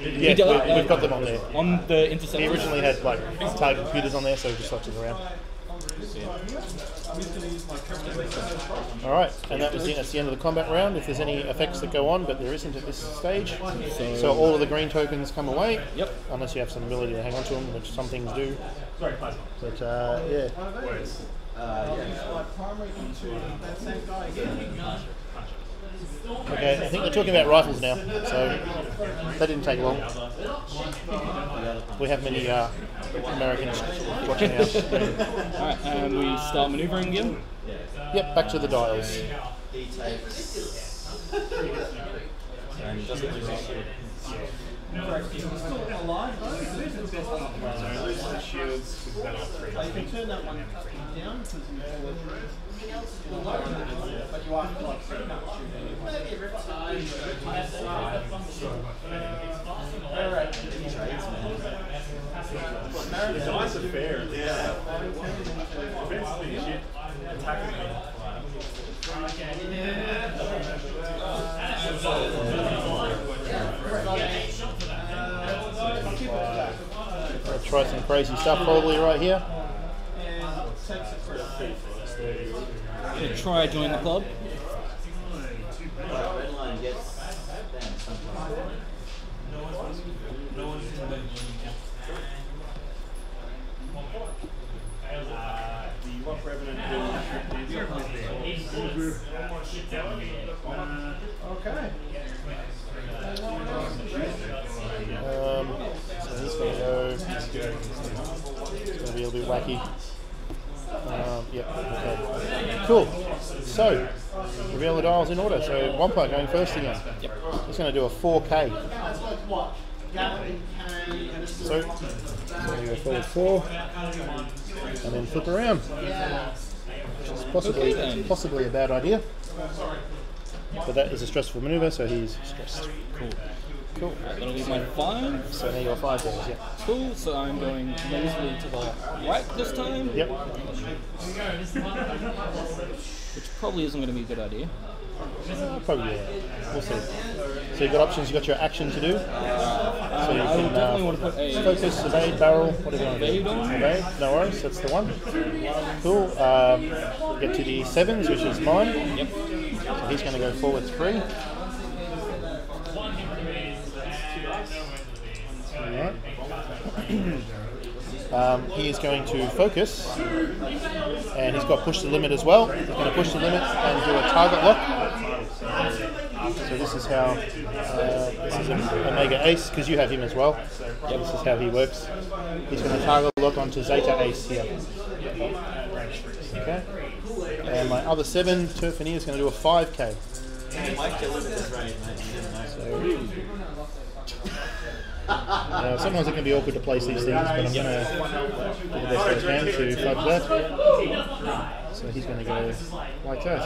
Yeah, we've got them on there. On the intercept. He originally had like target computers on there, so he just switches around. Alright, and that's the end of the combat round. If there's any effects that go on, but there isn't at this stage. So all of the green tokens come away. Yep. Unless you have some ability to hang on to them, which some things do. But yeah. Okay, I think they're talking about rifles now, so that didn't take long. We have many Americans watching our stream. Alright, and we start maneuvering again. Yep, back to the dials. He takes. And doesn't lose his shield. Shields, because then I'll trade. You can turn that one down because but you are like The dice are fair. Yeah. Defensively, shit. Attacking me. I'll try some crazy stuff probably right here. Gonna try join the club. Red line gets them sometimes. The Rock Revenant okay. So he's going to go. It's going to be a little bit wacky. Yep. Okay. Cool. So reveal the dials in order. So 1 point going first again. Yep. He's going to do a 4K. So you go forward 4, and then flip around. Which is possibly a bad idea. But that is a stressful maneuver, so he's stressed. Cool. Cool. That'll be my 5. So now you got 5 days, yeah. Cool. So I'm going lazily to the right this time. Yep. Which probably isn't going to be a good idea. Probably, yeah. We'll see. So you've got options, you've got your action to do. So you I can definitely want to put a focus, evade, barrel, whatever you want to do. evade on. Evade, no worries, that's the one. Cool. Get to the 7s, which is mine. Yep. So he's going to go forward 3. Alright. He is going to focus, and he's got push the limit as well. He's going to push the limit and do a target lock. So this is how, this is an Omega Ace, because you have him as well. Yep. This is how he works. He's going to target lock onto Zeta Ace here. Okay. And my other 7, Turfanier, is going to do a 5K. Sometimes it can be awkward to place these things, but I'm going to do the best I can to fudge that. So he's going to go like that.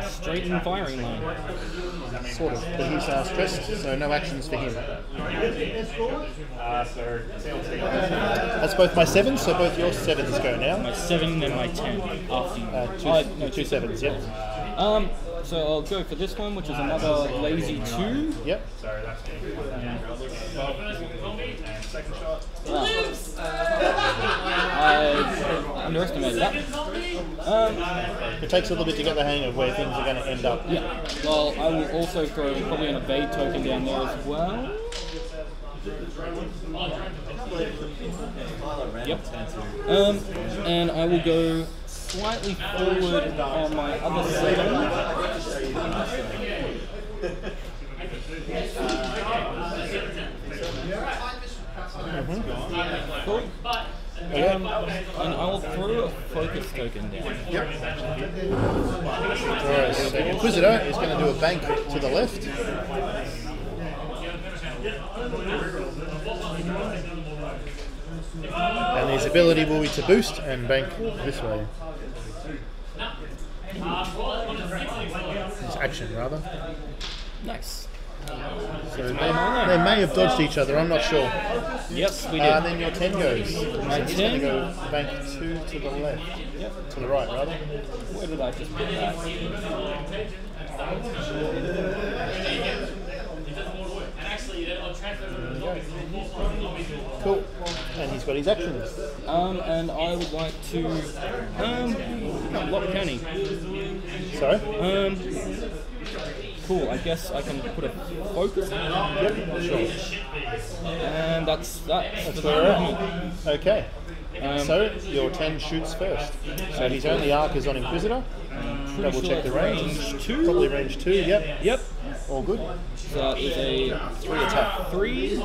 Straight in firing line. Sort of, but he's stressed, so no actions for him. That's both my 7s, so both your 7s go now. My 7 and my 10 after you. No, 2 7s, yep. So I'll go for this one, which is another lazy 2. Yep. I underestimated that. It takes a little bit to get the hang of where things are going to end up. Yeah. Well, I will also throw probably an evade token down there as well. Yep. And I will go slightly forward on my other 7. Cool. And I will throw a focus token down. Yep. Alright, so Inquisitor is going to do a bank to the left. And his ability will be to boost and bank this way. His action, rather. Nice. So they may have dodged each other, I'm not sure. Yes, we did. And then your 10 goes. My He's 10? going to go bank 2 to the left. Yep. To the right, rather. Where did I just put that? Cool. And he's got his actions. And I would like to what can he? Sorry? Cool, I guess I can put a focus. Yep, sure. And that's That's where we're at. Okay. So your 10 shoots first. So his only arc is on Inquisitor. Double check the range. Probably range 2. Yep. Yep. All good. So that is a 3 attack. 3.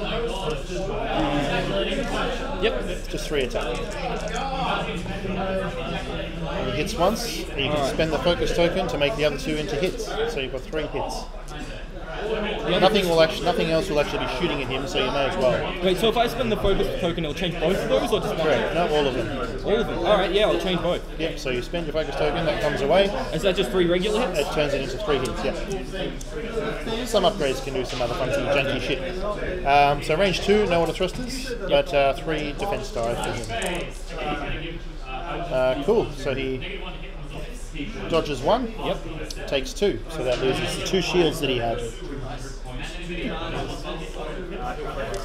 Yep. Just 3 attack. And he hits once. And you can spend the focus token to make the other 2 into hits. So you've got 3 hits. Nothing else will actually be shooting at him, so you may as well. Wait, so if I spend the focus token, it'll change both of those, or just one? Correct. No, all of them. All of them. All right, yeah, I'll change both. Yep. So you spend your focus token, that comes away. Is that just 3 regular hits? It turns it into 3 hits. Yeah. Some upgrades can do some other funky, junky shit. So range 2, no auto thrusters, but 3 defense die for him. Cool. So he dodges 1. Yep. Takes 2. So that loses the 2 shields that he had.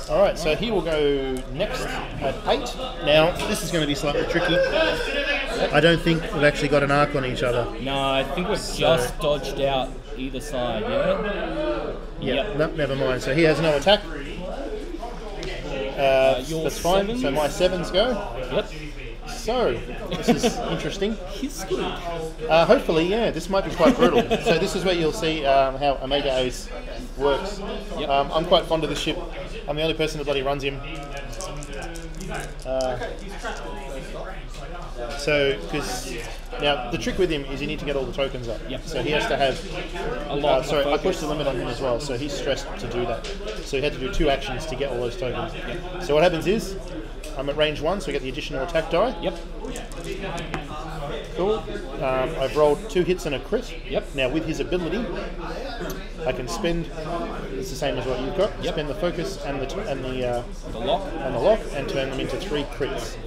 Alright, so he will go next at 8. Now, this is going to be slightly tricky. I don't think we've actually got an arc on each other. No, I think we've just dodged out either side, yeah? Yep. No, never mind. So he has no attack. That's fine. 7s? So my 7s go. Yep. So, this is interesting. He's screwed. Hopefully, yeah, this might be quite brutal. So this is where you'll see how Omega Ace works. Yep. I'm quite fond of this ship. I'm the only person that bloody runs him. Because now the trick with him is you need to get all the tokens up. Yep. So he has to have a lot. Sorry, I pushed the limit on him as well, so he's stressed to do that. So he had to do 2 actions to get all those tokens. Yep. So what happens is, I'm at range 1, so I get the additional attack die. Yep. Cool. I've rolled 2 hits and a crit. Yep. Now with his ability, I can spend. It's the same as what you've got. Yep. Spend the focus and the lock and turn them into 3 crits.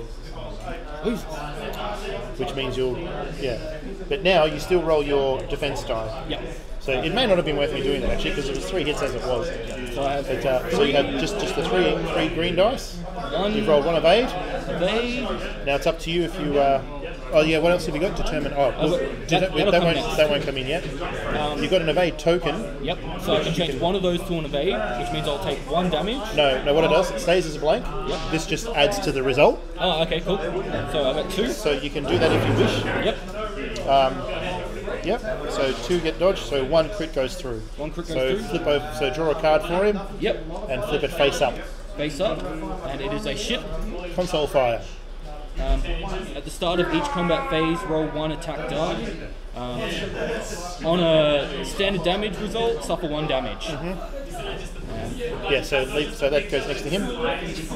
Which means you'll, But now you still roll your defense die. Yep. So it may not have been worth me doing that actually, because it was 3 hits as it was. So I have so you have just the 3 green dice. You've rolled 1 evade. Now it's up to you if you. What else have you got? Determine. That won't come in yet. You've got an evade token. Yep. So I can change one of those to an evade, which means I'll take 1 damage. No. What it does, it stays as a blank. Yep. This just adds to the result. Oh, okay, cool. So I've got 2. So you can do that if you wish. Yep. So 2 get dodged. So 1 crit goes through. 1 crit goes through. Flip over. So draw a card for him. Yep. And flip it face up. Face up, and it is a ship. Console fire. At the start of each combat phase, roll 1 attack die. On a standard damage result, suffer 1 damage. So that goes next to him.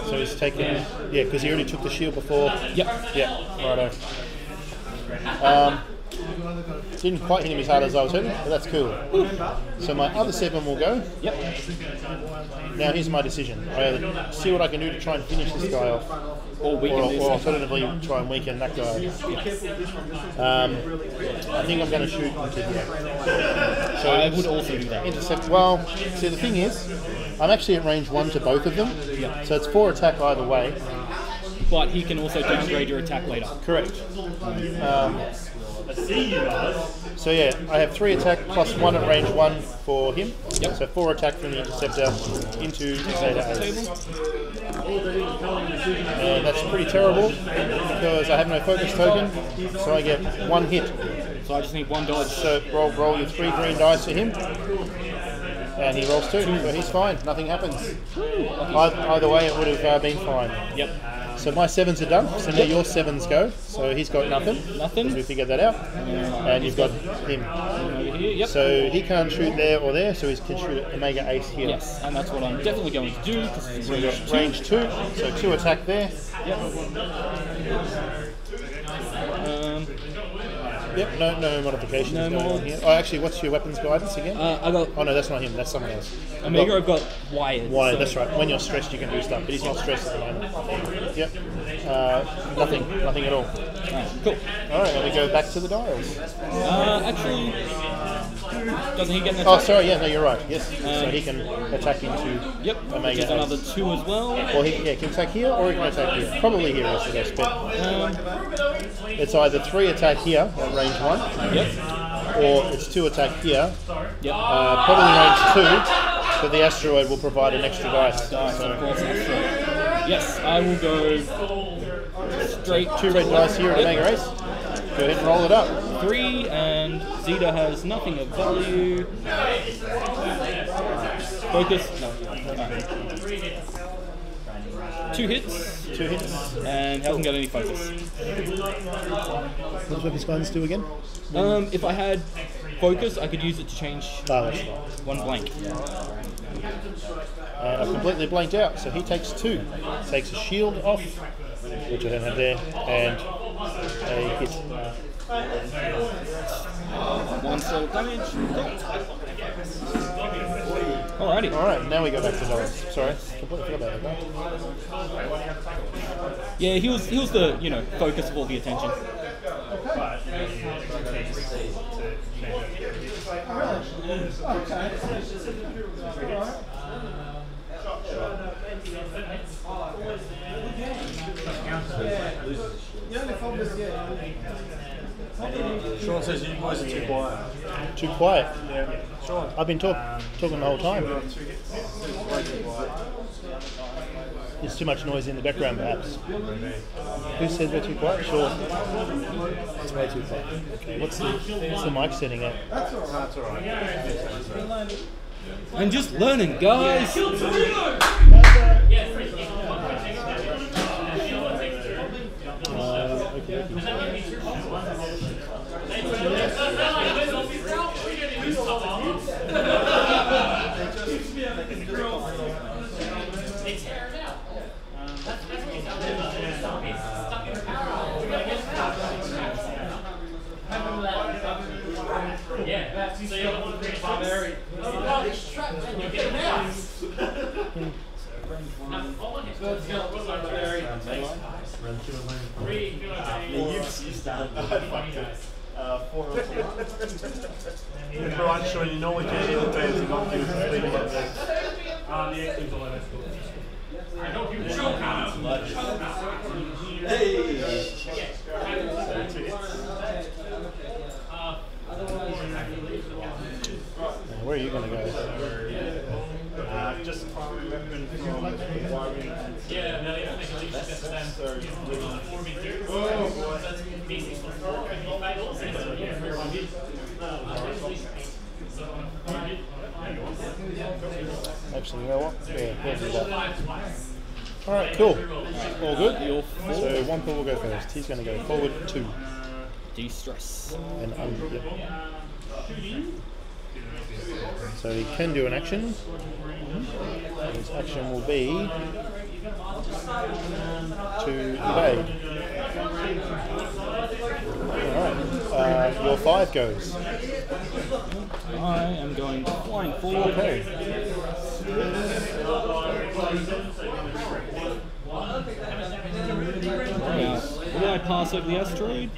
So he's taken, because he already took the shield before. Yep. Yeah, righto. Didn't quite hit him as hard as I was hoping, but that's cool. So my other 7 will go. Yep. Now here's my decision. I either see what I can do to try and finish this guy off, or alternatively try and weaken that guy. I think I'm going to shoot into here. So I would also do that. Intercept. Well, see the thing is, I'm actually at range 1 to both of them. Yep. So it's 4 attack either way. But he can also downgrade your attack later. Correct. I see you guys. So yeah, I have 3 attack plus 1 at range 1 for him. Yep. So 4 attack from the interceptor into Zeta Ace. And that's pretty terrible because I have no focus token, so I get 1 hit. So I just need 1 dodge. So roll your 3 green dice for him. And he rolls 2, so he's fine. Nothing happens. Either way, it would have been fine. Yep. So my 7s are done. So now your 7s go. So he's got nothing. Nothing. We figured that out. And you've got him. Over here, yep. So he can't shoot there or there. So he can shoot at Omega Ace here. Yes, and that's what I'm definitely going to do. So we've got range 2. So 2 attack there. Yep. Yep, no modifications no going more. on here. Oh, actually, what's your weapons guidance again? I got. Oh no, that's not him. That's someone else. Omega, I've got wired. Wired, so. that's right. When you're stressed, you can do stuff, but he's not stressed at the moment. Yep. Nothing at all. Alright, cool. Alright, let me go back to the dials. Actually, doesn't he get an attack? Oh, sorry. Yeah, no, you're right. Yes. So he can attack into Omega. Just another 2 as well. Well, he can attack here or he can attack here. Probably here is the best bet. It's either 3 attack here at range 1. Yep. Or it's 2 attack here. Yep. Probably range 2, but the asteroid will provide an extra dice. Of course, Yes, I will go straight 2 red dice here at Omega Ace. Go ahead and roll it up. 3, and Zeta has nothing of value. Focus. No. Alright. 2 hits. 2 hits. And hasn't got any focus. What does his guidance do again? If I had focus, I could use it to change That's right. 1 blank. And I've completely blanked out, so he takes 2. Takes a shield off, which I don't have there, and a hit. 1 soul damage. Alrighty. Alright, now we go back to Lawrence. Sorry, completely forgot about that. Yeah, he was the, you know, focus of all the attention. Sean says you boys are too quiet. Too quiet. Yeah. Sean. I've been talking the whole time. There's too much noise in the background, perhaps. Who says we're too quiet? Sure. It's way too quiet. Okay. What's the mic setting at? That's alright. I'm just learning, guys. Yeah, so you don't want to create barbarian. You get him out. Right, Sean, you normally get any of the bands and not give us a thing like that. The X Wing's all over school. I don't do Where are you going to go? Just from weapon from yeah, now you have to make a leap step stand. So, 4v2. That's basically 4 and you fight all six. So, yeah, for 1 hit. Actually, you know what? Yeah, we'll do that. Alright, cool. All good? So 1 pull will go first. He's going to go forward 2. De-stress. And yep. So he can do an action. His action will be to evade. Alright, your 5 goes. I am going flying forward. Okay. Will I pass over the asteroid?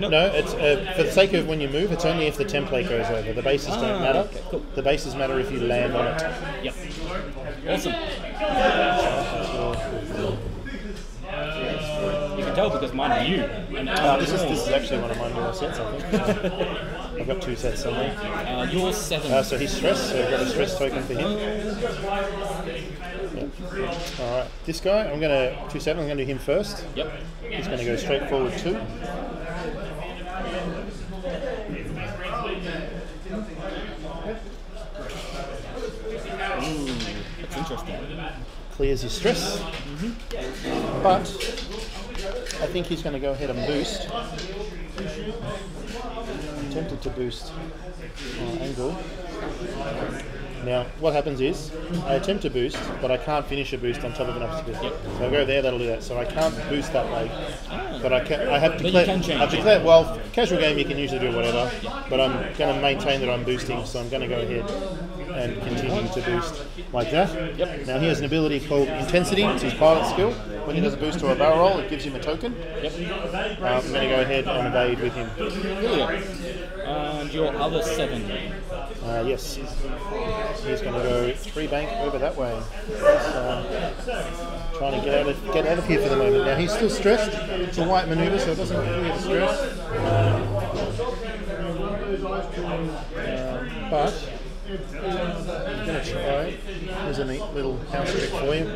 No, it's for the sake of when you move, it's only if the template goes over. The bases don't matter. Okay, cool. The bases matter if you land on it. Yep. Awesome. You can tell because mine are new. This is actually one of my newer sets, I think. I've got 2 sets somewhere. Yours 7. So he's stressed, so I've got a stress token for him. Yep. Alright, this guy, I'm going to 2-7, I'm going to do him first. Yep. He's going to go straight forward 2. That's interesting. Clears his stress. But I think he's going to go ahead and boost. I'm tempted to boost angle. Now, what happens is, I attempt to boost, but I can't finish a boost on top of an obstacle. So I'll go there, that'll do that. So I can't boost that way. But I have declared, I've declared, well, casual game you can usually do whatever, but I'm going to maintain that I'm boosting, so I'm going to go ahead and continue to boost like that. Now he has an ability called Intensity, it's his pilot skill. When he does a boost or a barrel roll, it gives him a token. I'm going to go ahead and evade with him. And your other 7. Yes. He's going to go 3 bank over that way. Trying to get out of here for the moment. Now he's still stressed. It's a white maneuver, so it doesn't clear the stress. But I'm going to try. There's a neat little house trick for you.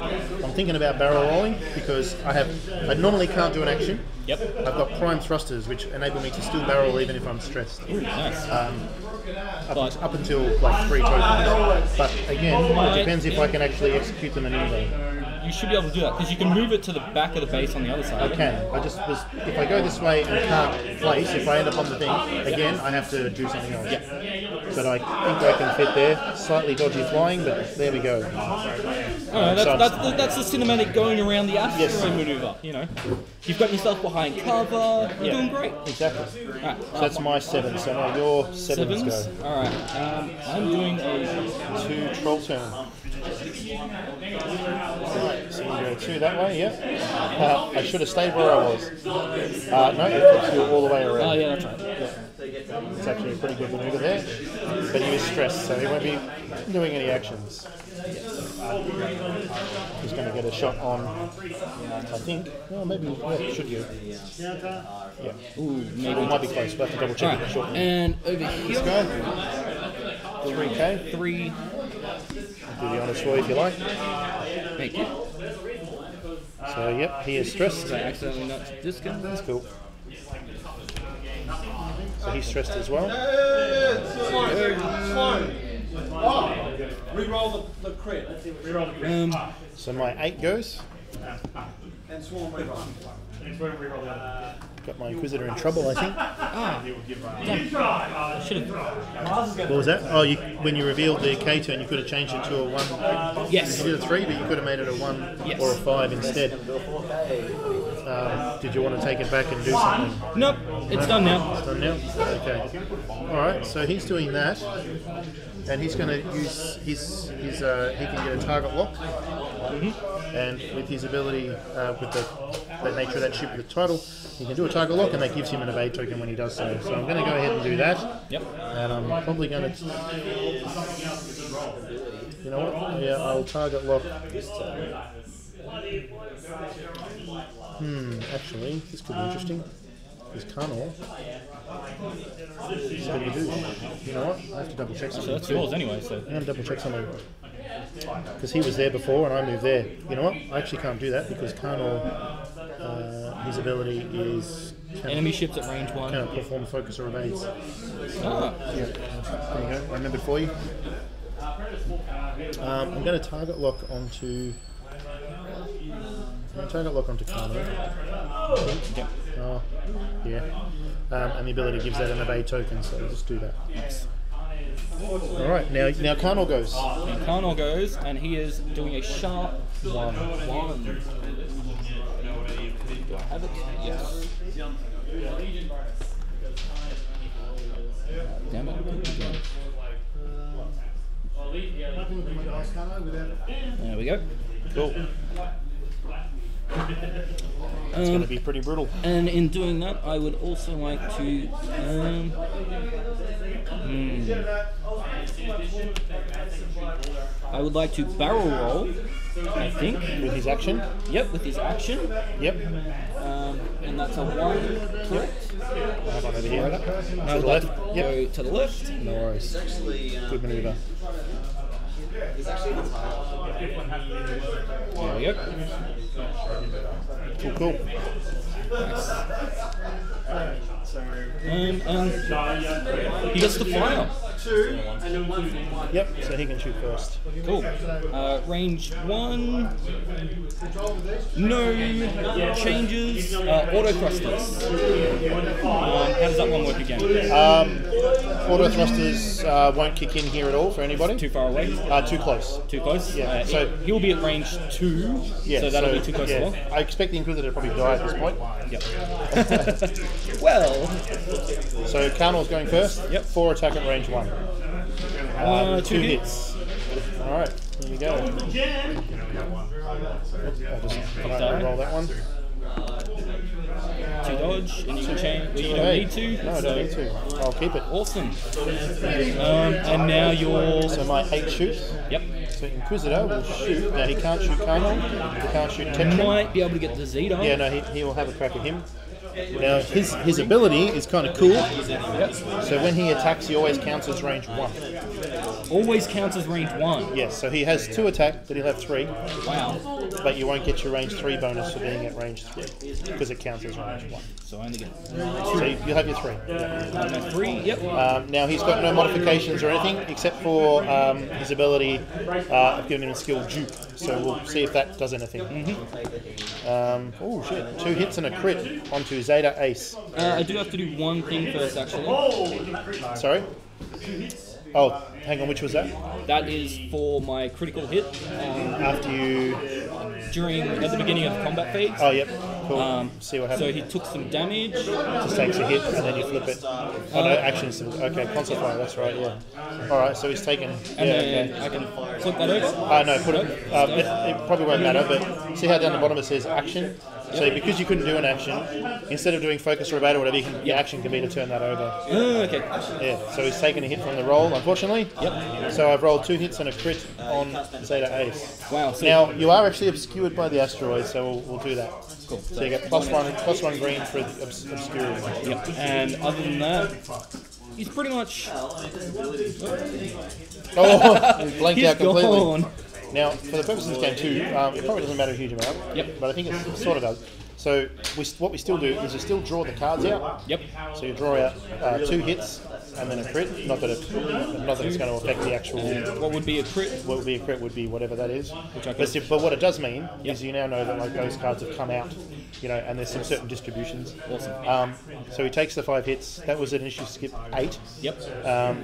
I'm thinking about barrel rolling because I normally can't do an action. Yep. I've got prime thrusters which enable me to still barrel even if I'm stressed. Ooh, nice. Up until like 3 tokens. But again, it depends if I can actually execute them anyway. You should be able to do that because you can move it to the back of the base on the other side. I can. If I go this way and can't place, if I end up on the thing, again, I have to do something else. Yeah. But I think I can fit there. Slightly dodgy flying, but there we go. That's the cinematic going around the asteroid maneuver. You know, you've got yourself behind cover. You're doing great. Exactly. Right, So that's my 7. So now your 7s go. All right. I'm doing a 2 troll turn. Right, so you go 2 that way, yeah. I should have stayed where I was. No, it puts you all the way around. Oh yeah, that's right. Yeah. It's actually a pretty good maneuver there. But he was stressed, so he won't be doing any actions. He's going to get a shot on, I think. Well, maybe, yeah, should you? Yeah. Ooh, maybe. It might be close, we'll have to double check it shortly. And over here. Let's go. 3k. 3. Do the honors for you if you like. Thank you. So, yep, he is stressed. I accidentally knocked this gun. That's cool. So he's stressed as well. Reroll the crit. So my 8 goes. And swarm reroll. Got my Inquisitor in trouble, I think. Should have. What was that? Oh, when you revealed the K turn, you could have changed it to a 1. Yes. You did a 3, but you could have made it a 1 Yes. or a 5 instead. Did you want to take it back and do something? Nope, it's done now. It's done now? Okay. Alright, so he's doing that. And he's going to use his he can get a target lock. And with his ability, with the nature of that ship with the title, he can do a target lock and that gives him an evade token when he does so. So I'm going to go ahead and do that. Yep. And I'm probably going to... You know what? Yeah, I'll target lock. Actually, this could be interesting. This Carnal. You know what? I have to double check something. So that's yours anyway, so. I'm going to double check something. Because he was there before and I moved there. You know what? I actually can't do that because Carnal, his ability is... Enemy ships at range 1. Cannot perform focus or evades. Ah. Yeah. There you go. I remembered for you. I'm going to target lock onto... Target lock onto Carnal. Yep. Oh, yeah. And the ability gives that an evade token, so we'll just do that. Alright, now Carnal goes. And Carnal goes, and he is doing a sharp 1. Do I have it? Yes. Damn it. There we go. Cool. It's going to be pretty brutal. And in doing that, I would also like to... I would like to barrel roll, I think. With his action? Yep, with his action. Yep. And that's a 1, correct? I have one over here. To the left. Go to the left. No worries. Good maneuver. There we go. Cool. He gets the fire. 2 and then 1 from 1. Yep, so he can shoot first. Cool. Range 1. No changes. Auto thrusters. How does that one work again? Auto thrusters won't kick in here at all for anybody. Too far away? Too close. Too close? Yeah. So he'll be at range 2. Yeah, so that'll be too close as well. I expect the Inquisitor to probably die at this point. Yep. Well. So Carnal's going first. Yep. 4 attack at range 1. 2 hits. Alright, here we go. I'll just roll that one. 2 dodge, and you can change. Well, you don't need to. No, I don't need to. I'll keep it. Awesome. And now you're. So my 8 shoots. Yep. So Inquisitor will shoot. Now he can't shoot Carnal. He can't shoot Tetra. Might be able to get the Zeta. Yeah, no, he will have a crack at him. Now his ability is kind of cool. So when he attacks, he always counts as range 1. Always counts as range 1. Yes, so he has 2 attack, but he'll have 3. Wow. But you won't get your range 3 bonus for being at range 3 because it counts as range 1. So I only get 2. So you'll have your 3. Yeah. 3, yep. Now he's got no modifications or anything except for his ability of giving him a skill dupe. So we'll see if that does anything. Oh shit! 2 hits and a crit onto Zeta Ace. I do have to do one thing first, actually. Sorry? Oh, hang on, which was that? That is for my critical hit. After you... At the beginning of the combat phase. Oh, yep. Cool. See what happens. So he took some damage. Just takes a hit and then you flip it. Oh no, actions. Okay, console fire, that's right, yeah. Alright, so he's taken... And then I can flip that over? No, put it... it probably won't matter, but see how down the bottom it says action? So because you couldn't do an action, instead of doing focus or evade or whatever, your action can be to turn that over. Okay. Yeah, so he's taken a hit from the roll, unfortunately. Yep. So I've rolled 2 hits and a crit on Zeta Ace. Wow. So now, you are actually obscured by the asteroid, so we'll do that. Cool. So you get +1 green for obscurity. Yep. And other than that, he's pretty much... Oh, he blanked out completely. Gone. Now, for the purposes of this game too, it probably doesn't matter a huge amount. Yep. But I think it sort of does. So what we still do is you still draw the cards out. Yep. So you draw out 2 hits and then a crit. Not that it's going to affect the actual. What would be a crit? What would be a crit would be whatever that is. Which but what it does mean is you now know that like those cards have come out, and there's some certain distributions. Awesome. So he takes the 5 hits. That was an initial skip 8. Yep.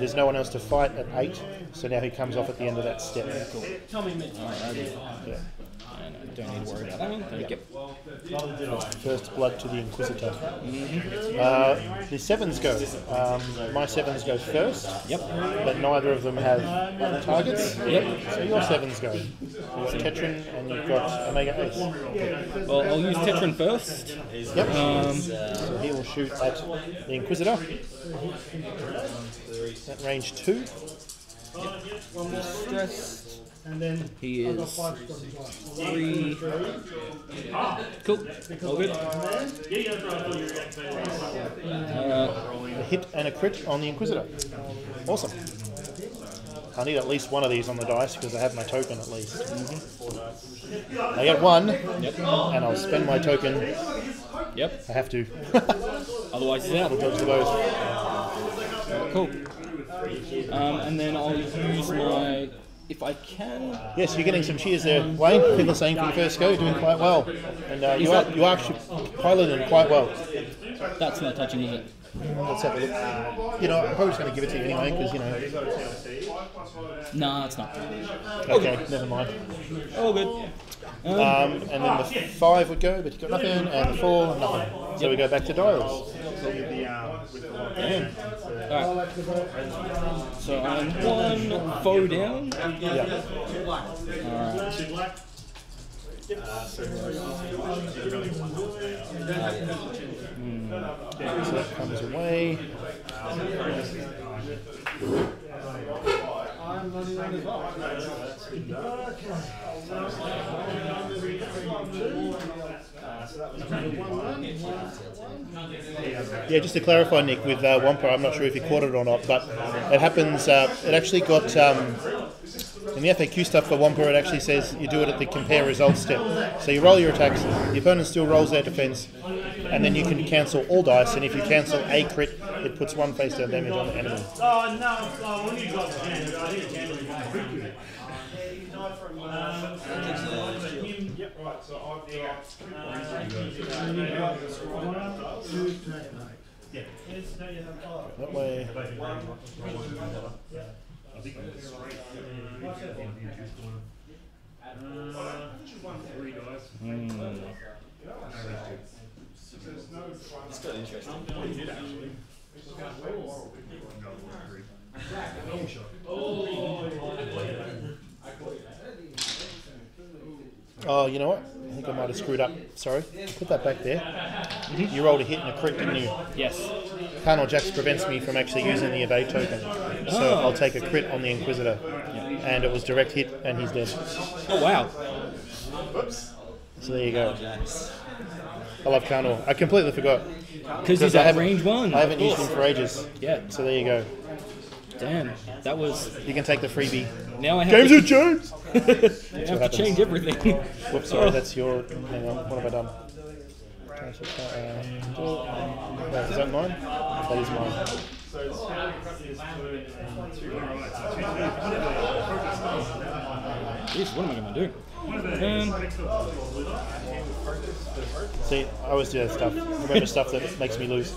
There's no one else to fight at 8, so now he comes off at the end of that step. Cool. Yeah. And I don't need to worry about that one. Thank you. First blood to the Inquisitor. The 7s go. My 7s go first. Yep. But neither of them have targets. Yep. So your 7s go. You've got Tetran and you've got Omega Ace. Well, I'll use Tetran first. Yep. So he will shoot at the Inquisitor. At range 2. Yep. He's stressed. And then he is 3. Cool. All good. A hit and a crit on the Inquisitor. Awesome. I need at least one of these on the dice because I have my token at least. I get 1, and I'll spend my token. Yep. I have to. Otherwise, it's out. We'll dodge the both. Cool. And then I'll use my... If I can. Yes, you're getting some cheers there, Wayne. People are saying for your first go, you're doing quite well, and you are actually piloting quite well. That's not touching, is it? Let's have a look. I'm probably just going to give it to you anyway because No, it's not. Okay, never mind. All good. And then the 5 would go, but you've got nothing, and the 4, nothing. So we go back to dials. Alright. So I'm 1 foe down. Yeah. Alright. So that comes away. I'm running around as well. Yeah, just to clarify, Nick, with Wampa, I'm not sure if you caught it or not, but it happens, it actually got, in the FAQ stuff for Wampa, it actually says you do it at the compare results step. So you roll your attacks, the opponent still rolls their defense, and then you can cancel all dice, and if you cancel a crit, it puts 1 face down damage on the enemy. Oh, no, when you got the hand, I didn't cancel it. Yep, right, so I've got... That way. It's got interesting. What you did actually. Oh, you know what? I think I might have screwed up. Sorry. Put that back there. You rolled a hit and a crit, didn't you? Yes. Carnal Jax prevents me from actually using the evade token. So I'll take a crit on the Inquisitor. And it was direct hit and he's dead. Oh, wow. Whoops. So there you go. I love Carnor. I completely forgot. Because he's at range 1. I haven't used him for ages. Yeah. So there you go. Damn, that was... You can take the freebie. Now I have James Jones! I have to change everything. Whoops, sorry, that's your... Hang on, what have I done? Is that mine? That is mine. Jeez, what am I going to do? See, I always do that stuff. Remember stuff that makes me lose.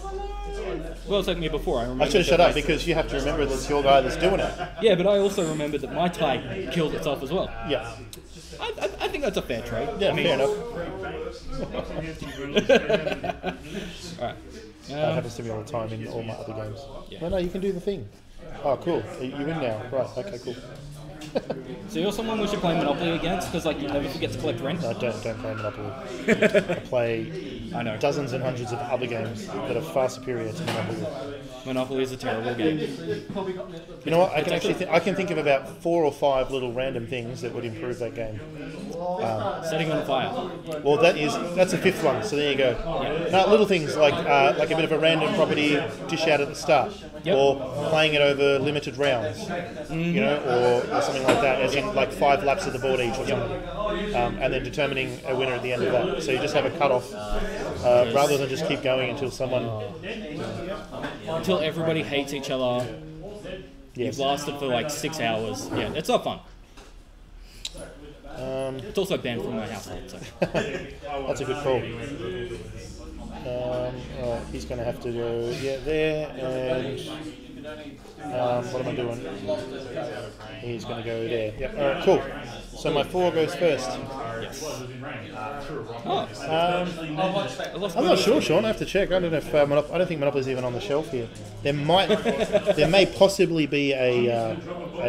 Well, it's like me before. I should have shut up because you have to remember that it's your guy that's doing it. Yeah, but I also remembered that my tie killed itself as well. Yeah. I think that's a fair trade. Yeah, fair enough. Alright. That happens to me all the time in all my other games. Yeah. No, you can do the thing. Oh, cool. You win now. Right, okay, cool. So you're someone we should play Monopoly against, because like you never forget to collect rent? No, don't play Monopoly. I play dozens and hundreds of other games that are far superior to Monopoly. Monopoly is a terrible game. You know what? I can think of about 4 or 5 little random things that would improve that game. Setting on fire. Well, that's a 5th one. So there you go. Yeah. No, little things like a bit of a random property dish out at the start, or playing it over limited rounds, you know, or something like that, as in like 5 laps of the board each or something, and then determining a winner at the end of that. So you just have a cut-off, rather than just keep going until someone... Until everybody hates each other. You've lasted for like 6 hours. Yeah, it's not fun. It's also banned from my household. So. That's a good call. He's going to have to go there, and what am I doing? He's going to go there. Yep. All right, cool. So my 4 goes first. Yes. I'm not sure, Sean. I have to check. I don't know if I don't think Monopoly's even on the shelf here. There may possibly be a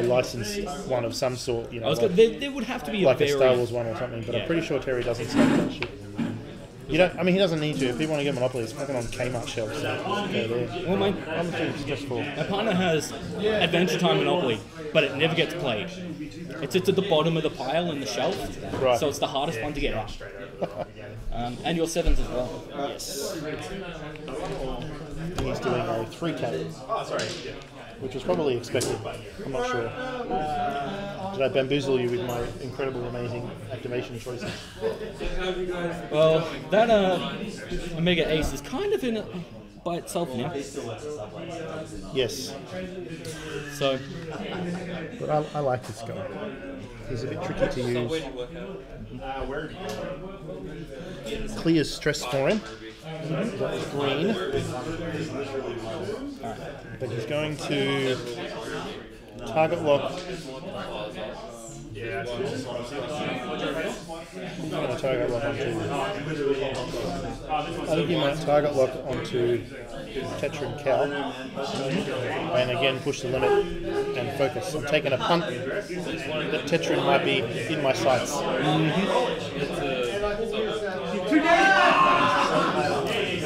licensed one of some sort. You know, there would have to be like a Star Wars one or something. But I'm pretty sure Terry doesn't stock that shit. You don't. I mean, he doesn't need to. If people want to get Monopoly, it's fucking on Kmart shelves. So go there. Well, I'm too stressful. My partner has Adventure Time Monopoly, but it never gets played. It sits at the bottom of the pile in the shelf, right. So it's the hardest one to get out. And your 7s as well. Yes. He's doing a 3K. Oh, sorry. Which was probably expected. I'm not sure. Did I bamboozle you with my incredible, amazing activation choices? Well, that Omega Ace is kind of in it by itself now. Yes. So. But I like this guy. He's a bit tricky to use. Clears stress for him. That was green. But he's going to target lock. He's going to target lock onto... I think he might target lock onto Tetra and Cal. And again push the limit and focus. I'm taking a punt that Tetra might be in my sights.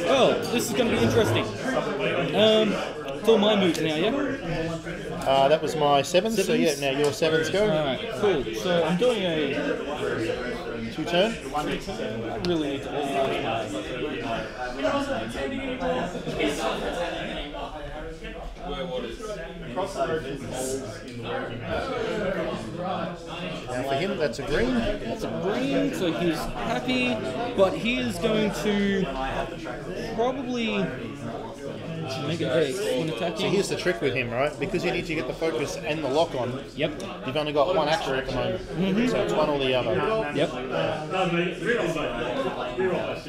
Well, this is going to be interesting. It's all my moves now, yeah? That was my 7s, so yeah, now your 7s go. Alright, cool. So I'm doing a 2-turn. I really need to organize Now for him, that's a green. That's a green, so he's happy, but he is going to probably make a X when attacking. So here's the trick with him, right? Because you need to get the focus and the lock on. Yep. You've only got one action at the moment, so it's one or the other. Yep.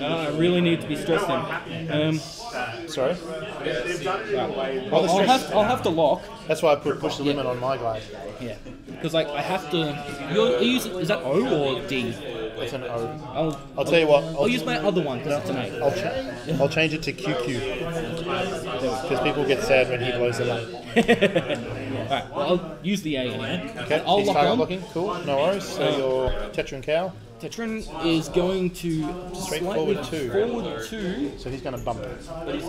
I really need to be stressed in. Sorry. I'll have to lock. That's why I push the limit on my guy. Yeah. Because like I have to. Is that O or D? It's an O. I'll tell you what. I'll use my other one because it's an A. I'll change it to QQ because people get sad when he blows them up. Alright, well, I'll use the A anyway. Okay, I'll he's lock target on. locking. Cool, no worries. So your Tetra and Cow. Tetran is going to Straight slightly forward 2. Forward 2. So he's going to bump it. But he's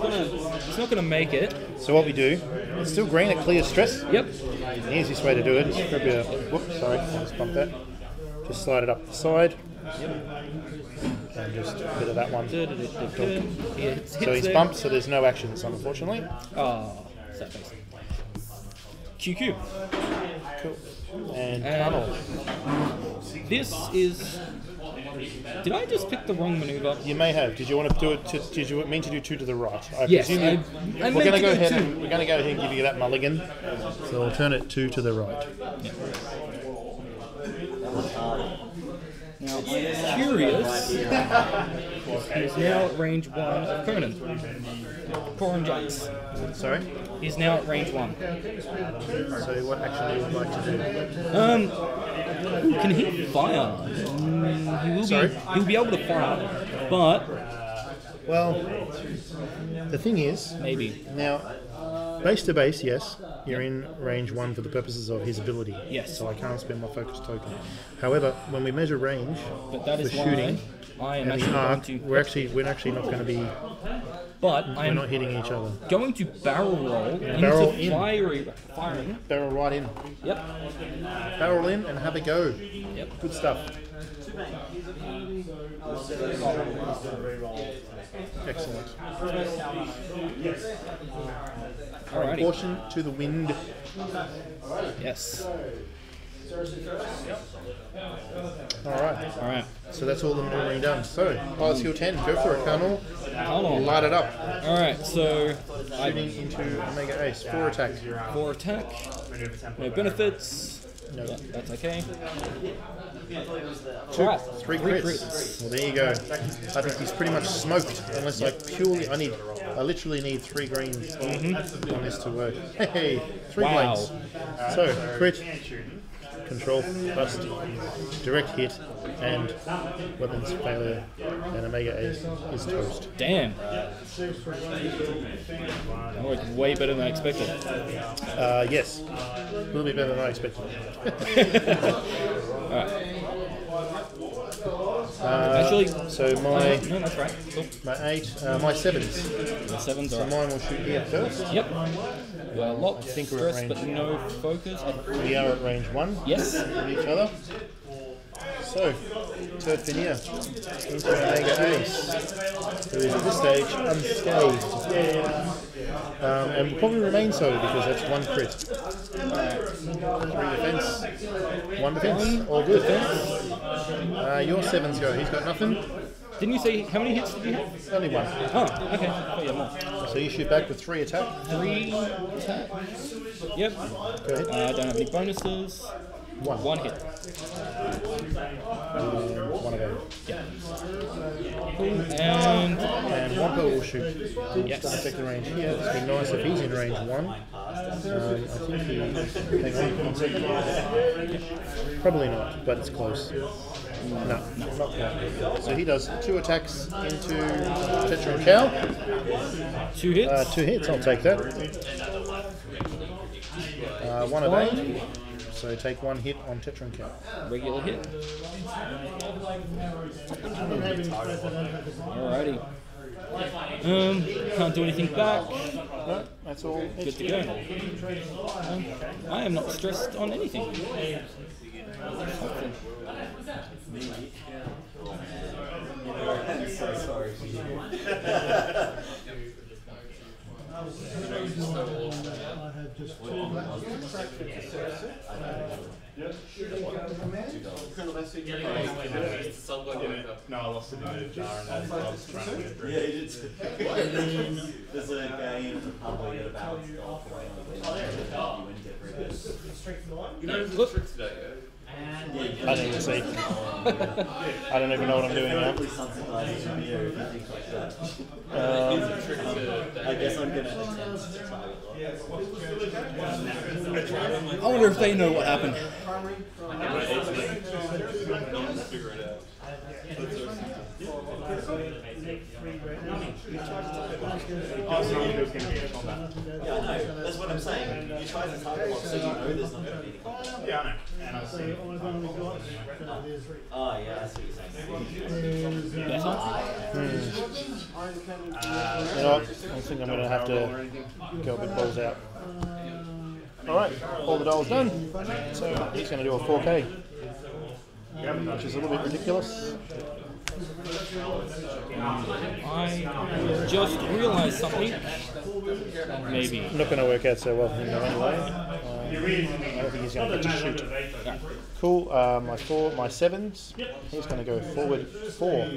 not going to make it. So what we do, it's still green, it clears stress. Yep. The easiest way to do it is grab your, whoops, sorry, I just bumped that. Just slide it up the side. Yep. And just a bit of that one. So he's bumped, so there's no actions, unfortunately. Oh, sad face. QQ. Cool. And Tunnel. This is. Did I just pick the wrong maneuver? You may have. Did you want to do it? Did you mean to do 2 to the right? Yes. We're going to go ahead. We're going to go ahead and give you that mulligan. So we'll turn it 2 to the right. Yeah. Now I'm curious. He's now at range 1 of Conan. Corin Jax. Sorry. He's now at range 1. So what action you would like to do? Can he fire? He'll be able to fire, but well, the thing is, maybe now base to base, yes, you're in range 1 for the purposes of his ability. Yes. So I can't spend my focus token. However, when we measure range but that for is shooting I am and the arc, we're actually not going to be. But we're not hitting each other. Going to barrel roll barrel into firing. Barrel right in. Yep. Barrel in and have a go. Yep. Good stuff. Excellent. Alrighty. Caution to the wind. Yes. Alright. So that's all the maneuvering done. So, pilot skill 10, go for it, Colonel. Light it up. Alright, so shooting into Omega Ace. 4 attack. 4 attack. No benefits. No. Yeah, that's okay. 3 crits. Well, there you go. I think he's pretty much smoked. Unless I literally need 3 greens on this to work. Hey, 3 blanks. So, crit, control, bust, direct hit, and weapons failure, and Omega Ace is toast. Damn. That worked way better than I expected. Yes. A little bit better than I expected. Alright. Actually, so my no, that's right. Cool. My 8, my 7s. The 7s so are mine will shoot here first. Yep. We are locked, I think we're stress, at but range. no focus. We are at range 1. Yes. With each other. So, third Veneer into Omega Ace, who is at this stage unscathed. And will probably remain so because that's 1 crit. 3 defense, 1 defense, all good. Your 7s go, he's got nothing. Didn't you say how many hits did you have? Only 1. Oh, okay. Oh, yeah, more. So you shoot back with 3 attack. 3 attacks. Yep. Go ahead. I don't have any bonuses. 1 hit. 1 of those. Yeah. Cool. And Wampa will shoot. Yes. Take the range here. It's been nice if he's in range 1. I think he. Hang on. Probably not, but it's close. No, not quite. So he does 2 attacks into Tetra and Cow. 2 hits? 2 hits, I'll take that. 1 of 8. So take 1 hit on Tetra and Cow. Regular hit. Alrighty. Can't do anything back. No, that's all. Good to go. I am not stressed on anything. I'm so sorry for you. No, I lost it in a jar and I was trying to get it through. Yeah, you did. There's a game in public that about golf away on the You know the trick today, I don't even see. I don't even know what I'm doing now. I guess I'm going to attempt to try. I wonder if they know what happened. figure it out. Yeah, I know. That's what I'm saying. You try to target lock so you know there's not going to be any combat. Yeah, I know. And I'll see. Oh, yeah, I see what you're saying. You know what? I think I'm going to have to go a bit balls out. Alright, all the dolls done. So he's going to do a 4K. which is a little bit ridiculous. I just realised something. Maybe. Not going to work out so well for him though anyway. I don't think he's going to get to shoot. Yeah. Cool. My sevens. He's going to go forward 4.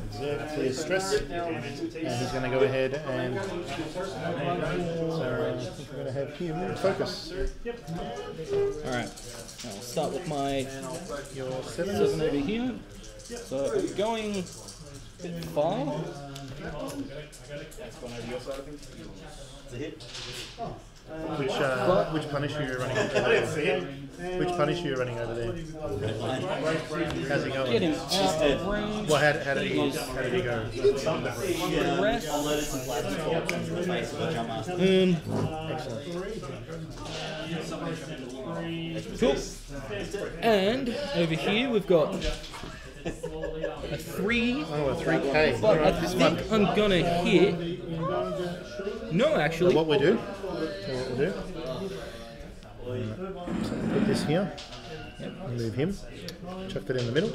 Observe, clear stress, and he's going to go ahead and so I think we're going to have him focus. Alright, I'll start with my Your 7 7. over here. So I'm going a bit far. Which punish are you running over there? Which punish are you running over there? How's he going? Getting out of range. Well, how did he go? Rest. I'll let it some flash talk into the face of the jump master. Excellent. Cool. And over here we've got a 3. Oh, a 3K. But I This think one. I'm gonna hit. No, actually. What we do? So put this here. Move him. Chuck that in the middle.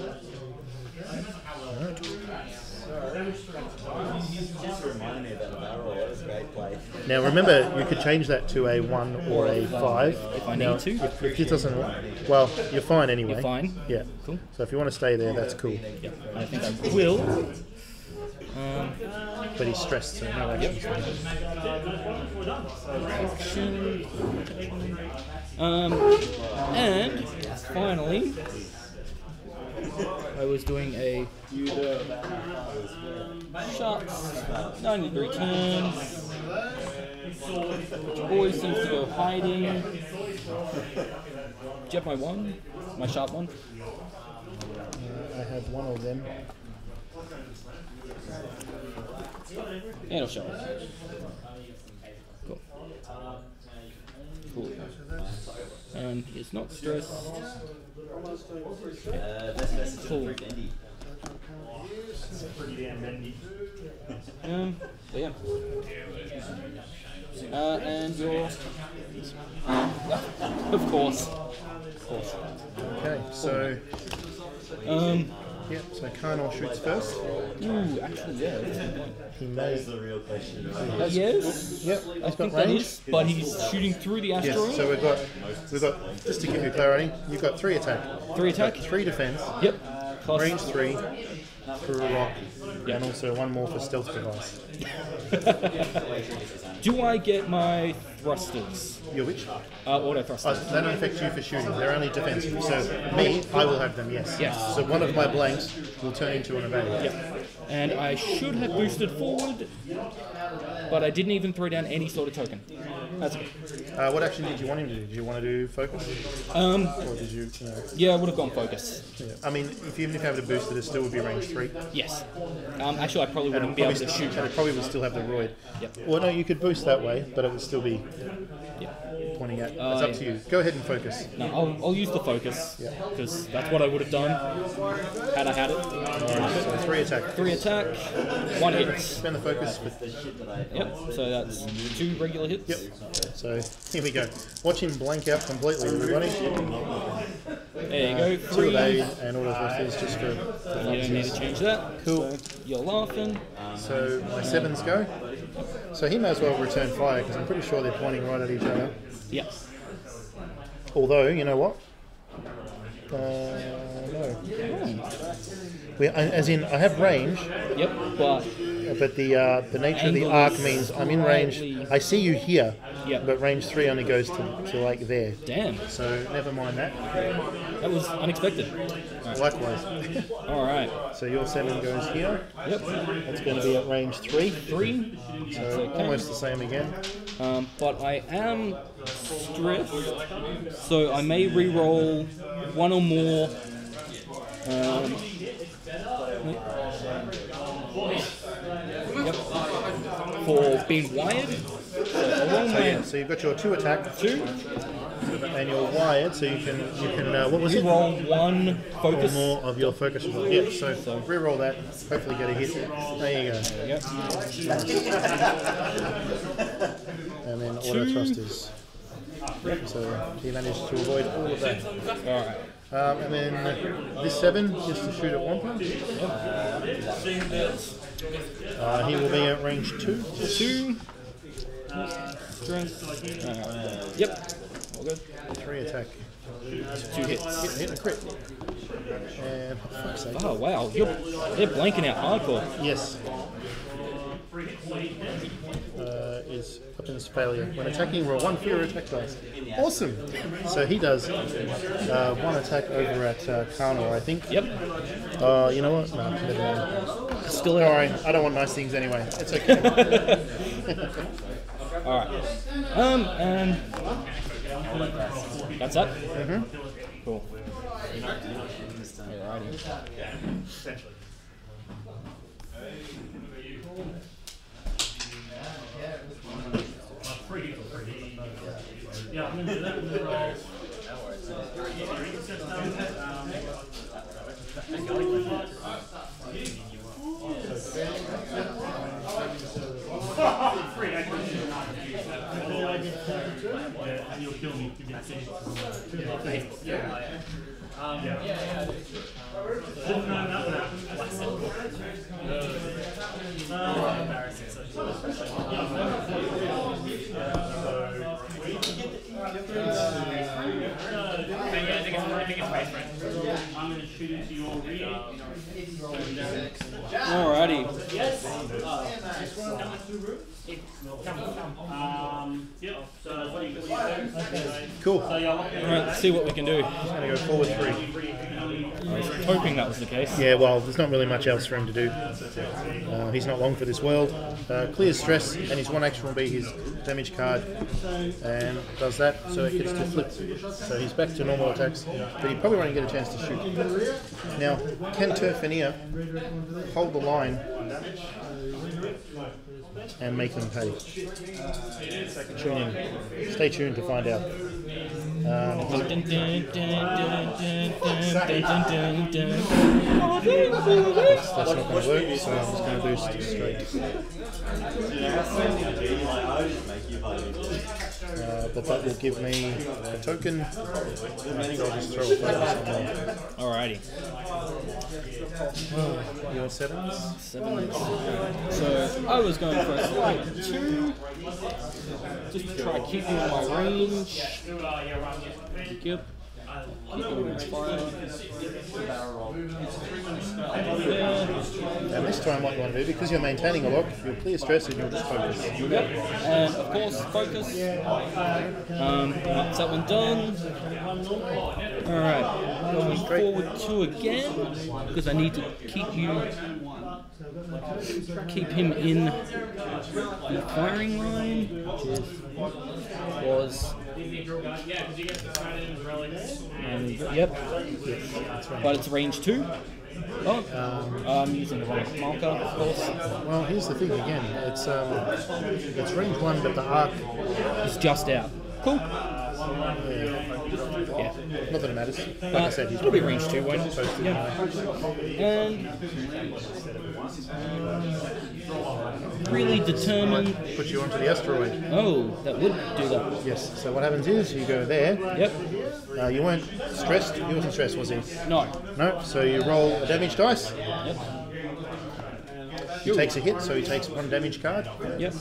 Alright. Just reminded me about the barrel roll. That was a great play. Now remember, you could change that to a 1 or a 5. If I Now, need to. If it doesn't, well, you're fine anyway. You're fine? Yeah. Cool. So if you want to stay there, that's cool. Yeah, I think I will. But he's stressed, so no action. And finally, I was doing a shots 93 turns, which always seems to go hiding. Do you have my 1? My sharp 1? I have one of them. And it'll show us. Cool. Cool. And he's not stressed. Cool. But yeah. And your... Of course. Okay, so... Yep, so Karnal shoots first. Ooh, actually, yeah. He That may... is the real question. Yes. Yep, I he's got think that range. is, but he's shooting through the asteroid. Yes, so we've got, just to give you clarity, you've got 3 attack. 3 attack. 3 defense. Yep. Plus Range 3 for a rock, and also 1 more for stealth device. Do I get my thrusters? Your which? Auto thrusters. They don't affect you for shooting, they're only defensive. So me, I will have them, yes. Yes. So one of my blanks will turn into an evade. Yep. And I should have boosted forward, but I didn't even throw down any sort of token. That's okay. What action did you want him to do? Did you want to do focus? Or did you... Yeah, I would have gone focus. Yeah. I mean, even if you have it boosted, it still would be range 3. Yes. Actually, I probably wouldn't be able to shoot. And it probably would still have the roid. Yep. Well, no, you could boost that way, but it would still be Yep. pointing at. It's up to you. Go ahead and focus. No, I'll use the focus, because that's what I would have done had I had it. Alright, so 3 attack. 3 attack, 1 hit. Spend the focus. Yep, so that's 2 regular hits. Yep. So here we go. Watch him blank out completely, everybody. There you go, 2 3. evade and auto thrusters just for You don't need to change that. Cool. So you're laughing. So my 7s go. So he may as well return fire because I'm pretty sure they're pointing right at each other. Yep. Although, you know what? No. As in, I have range. Yep, but the nature of the arc means I'm in range. I see you here, Yep. but range 3 only goes to like there. Damn, So never mind that. that was unexpected. Likewise. Alright. So your 7 goes here. Yep. That's going to be at range 3. 3. So That's okay. almost the same again. But I am stressed, so I may re-roll 1 or more. Yep. For being wired. So I roll my So you've got your 2 attack. 2. And you're wired, so you can what was it? Roll one focus. Or more of your focus result. Yep, so re-roll that, hopefully get a hit. There you go. Yep. And then auto thrusters. So he managed to avoid all of that. Alright. And then this 7 just to shoot at Wampa. He will be at range 2. 2. Yep. All good. 3 attack. 2 hits. Hit and a crit. And for fuck's sake. Oh wow, they're blanking out hardcore. Yes. Is weapons failure. When attacking, roll 1 fewer attack dice. Awesome! So he does 1 attack over at Karnor, I think. Yep. You know what? No, never mind. Still alright. I don't want nice things anyway. It's okay. Alright. And that's up? Cool. Alrighty. Yeah, I'm gonna do that. Free, I can you'll kill me if you get saved. I'm going to shoot into your rear. Alrighty. Yep. So what do you do? Cool. Alright, let's see what we can do. I'm going to go forward 3. I was hoping that was the case. Yeah, well, there's not really much else for him to do. He's not long for this world. Clears stress, and his 1 action will be his damage card, and does that, so it gets to flip. So he's back to normal attacks, but he probably won't get a chance to shoot. Now, can Turfania hold the line and make them pay? Tune in. Stay tuned to find out. That's not going to work, so I'm just going to boost straight. But that will give me a token. I think I'll just throw a focus on there. Alrighty. Your 7s? 7s. So I was going for a slight 2. Just to try to keep him in my range. Yep. Keep him in fire. And this time what you want to do, because you're maintaining a lock, you'll clear stress and you'll just focus. Yep. And of course, focus. That's that one done. Alright. Going forward 2 again, because I need to keep him in the firing line, which was yep, but it's range 2. Oh, I'm using the wrong marker, of course. Well, here's the thing again. It's range 1, but the arc is just out. Cool. Yeah, not that it matters. Like I said, he's it'll be range 2, won't it? Yeah. And really determined. Put you onto the asteroid. Oh, that would do that. Yes. So what happens is you go there. Yep. You weren't stressed. He wasn't stressed, was he? No. No. So you roll a damage dice. Yep. He takes a hit, so he takes 1 damage card. Yep.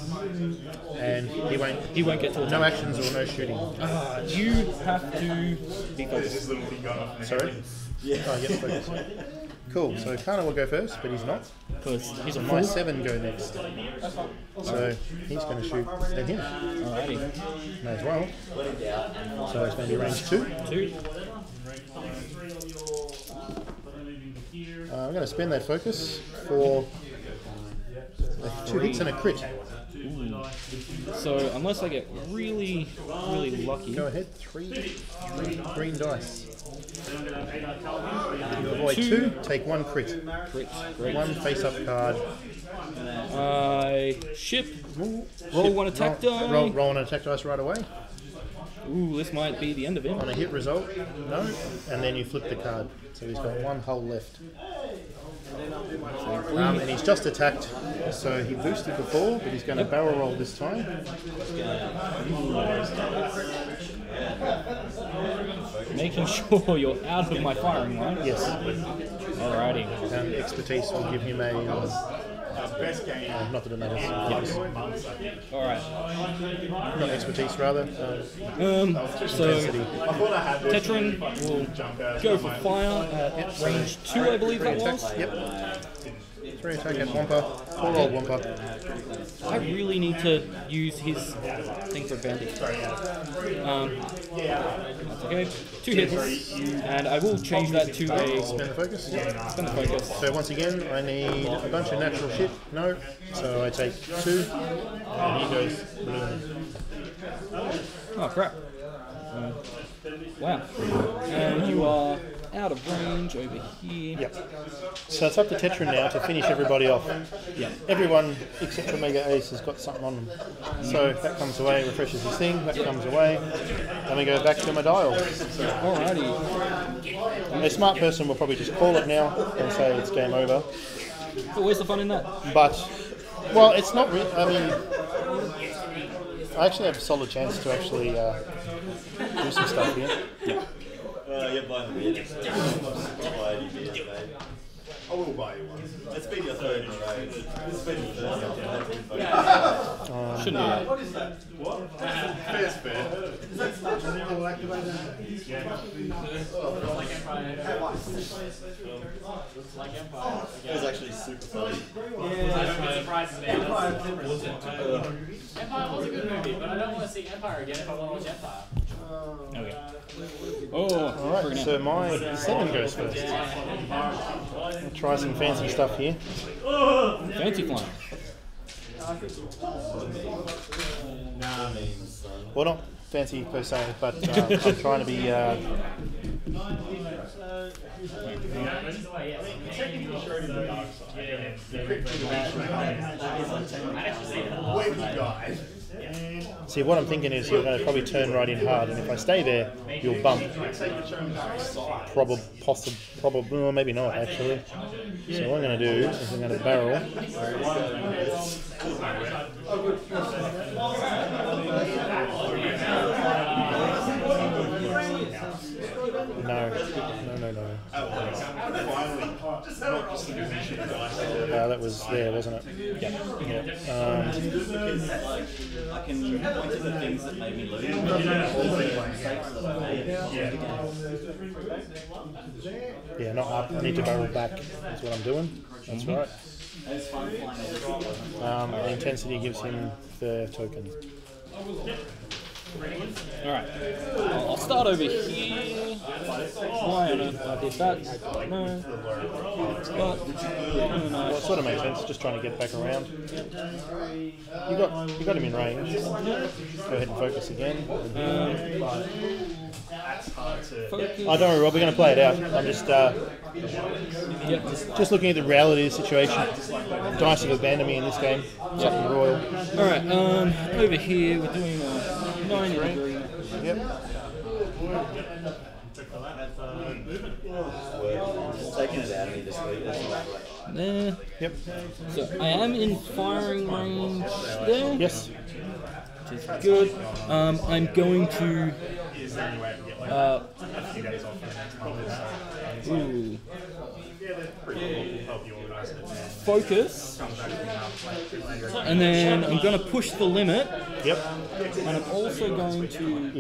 And he won't get to attack. no actions or no shooting. You have to be focused. Sorry? Yeah. Oh, yep, focus. Cool, so Kana will go first, but he's not. Because he's a my fool. 7 go next. So he's going to shoot at him. Alrighty. May as well. So it's going to be range 2. 2. I'm going to spend that focus for 2 hits and a crit. Ooh. So unless I get really lucky. Go ahead, 3 green dice. You avoid 2, take 1 crit. Crit. Great. 1 face-up card. I ship. Roll 1 attack die. Roll an attack dice right away. Ooh, this might be the end of him. On a hit result, no, and then you flip the card. So he's got one hull left. And he's just attacked, so he boosted before, but he's going to barrel roll this time. Making sure you're out of my firing line. Yes. Alrighty. And expertise will give him a... not that it matters. Alright. Not expertise, rather. So Tetran will go for fire at range 2, I believe that was. Yep. 3 attack at Wampa. Poor old Wampa. I really need to use his thing for advantage. That's okay. 2 hits, and I will change that to a... Spend the focus? Spend the focus. So once again, I need a bunch of natural shit. No. So I take 2, and he goes balloon. Oh, crap. Wow. And you are out of range over here. Yep. So it's up to Tetran now to finish everybody off. Yeah. Everyone except for Mega Ace has got something on them. So that comes away, refreshes his thing, that comes away, and we go back to my dial. Alrighty. A smart person will probably just call it now and say it's game over. But where's the fun in that? But, well, it's not really, I mean, I actually have a solid chance to actually do some stuff here. Yeah. You're buying the beer. I'll buy any beers, mate. I will buy you one. It's been your third in a row. It's been your first Shouldn't do that. What is that? What? Fair's fair. Is that all activated? It was actually super funny. Empire was a good movie, but I don't want to see Empire again if I want to watch Empire. Okay. Oh, alright, so my 7 goes first. I'll try some fancy stuff here. Fancy flying. Well, not fancy per se, but I'm trying to be... See, what I'm thinking is you're going to probably turn right in hard, and if I stay there, you'll bump. Probably, well, maybe not actually. So what I'm going to do is I'm going to barrel. No. That was there, wasn't it? Yeah. I can point to the things that made me lose. Yeah, not up. I need to barrel back. That's what I'm doing. That's right. The intensity gives him the token. Alright. I'll start over here. Why on earth I did that? No. But, Well, it sort of makes sense, just trying to get back around. You got him in range. Go ahead and focus again. focus. Oh, don't worry, Rob, we're going to play it out. I'm just looking at the reality of the situation. Dice have abandoned me in this game. Something royal. Alright, over here we're doing a 9-degree. Yep. Just taking it out of me this week. There. Yep. So I am in firing range there. Yes. Which is good. I'm going to focus, and then I'm going to push the limit. Yep. And I'm also going to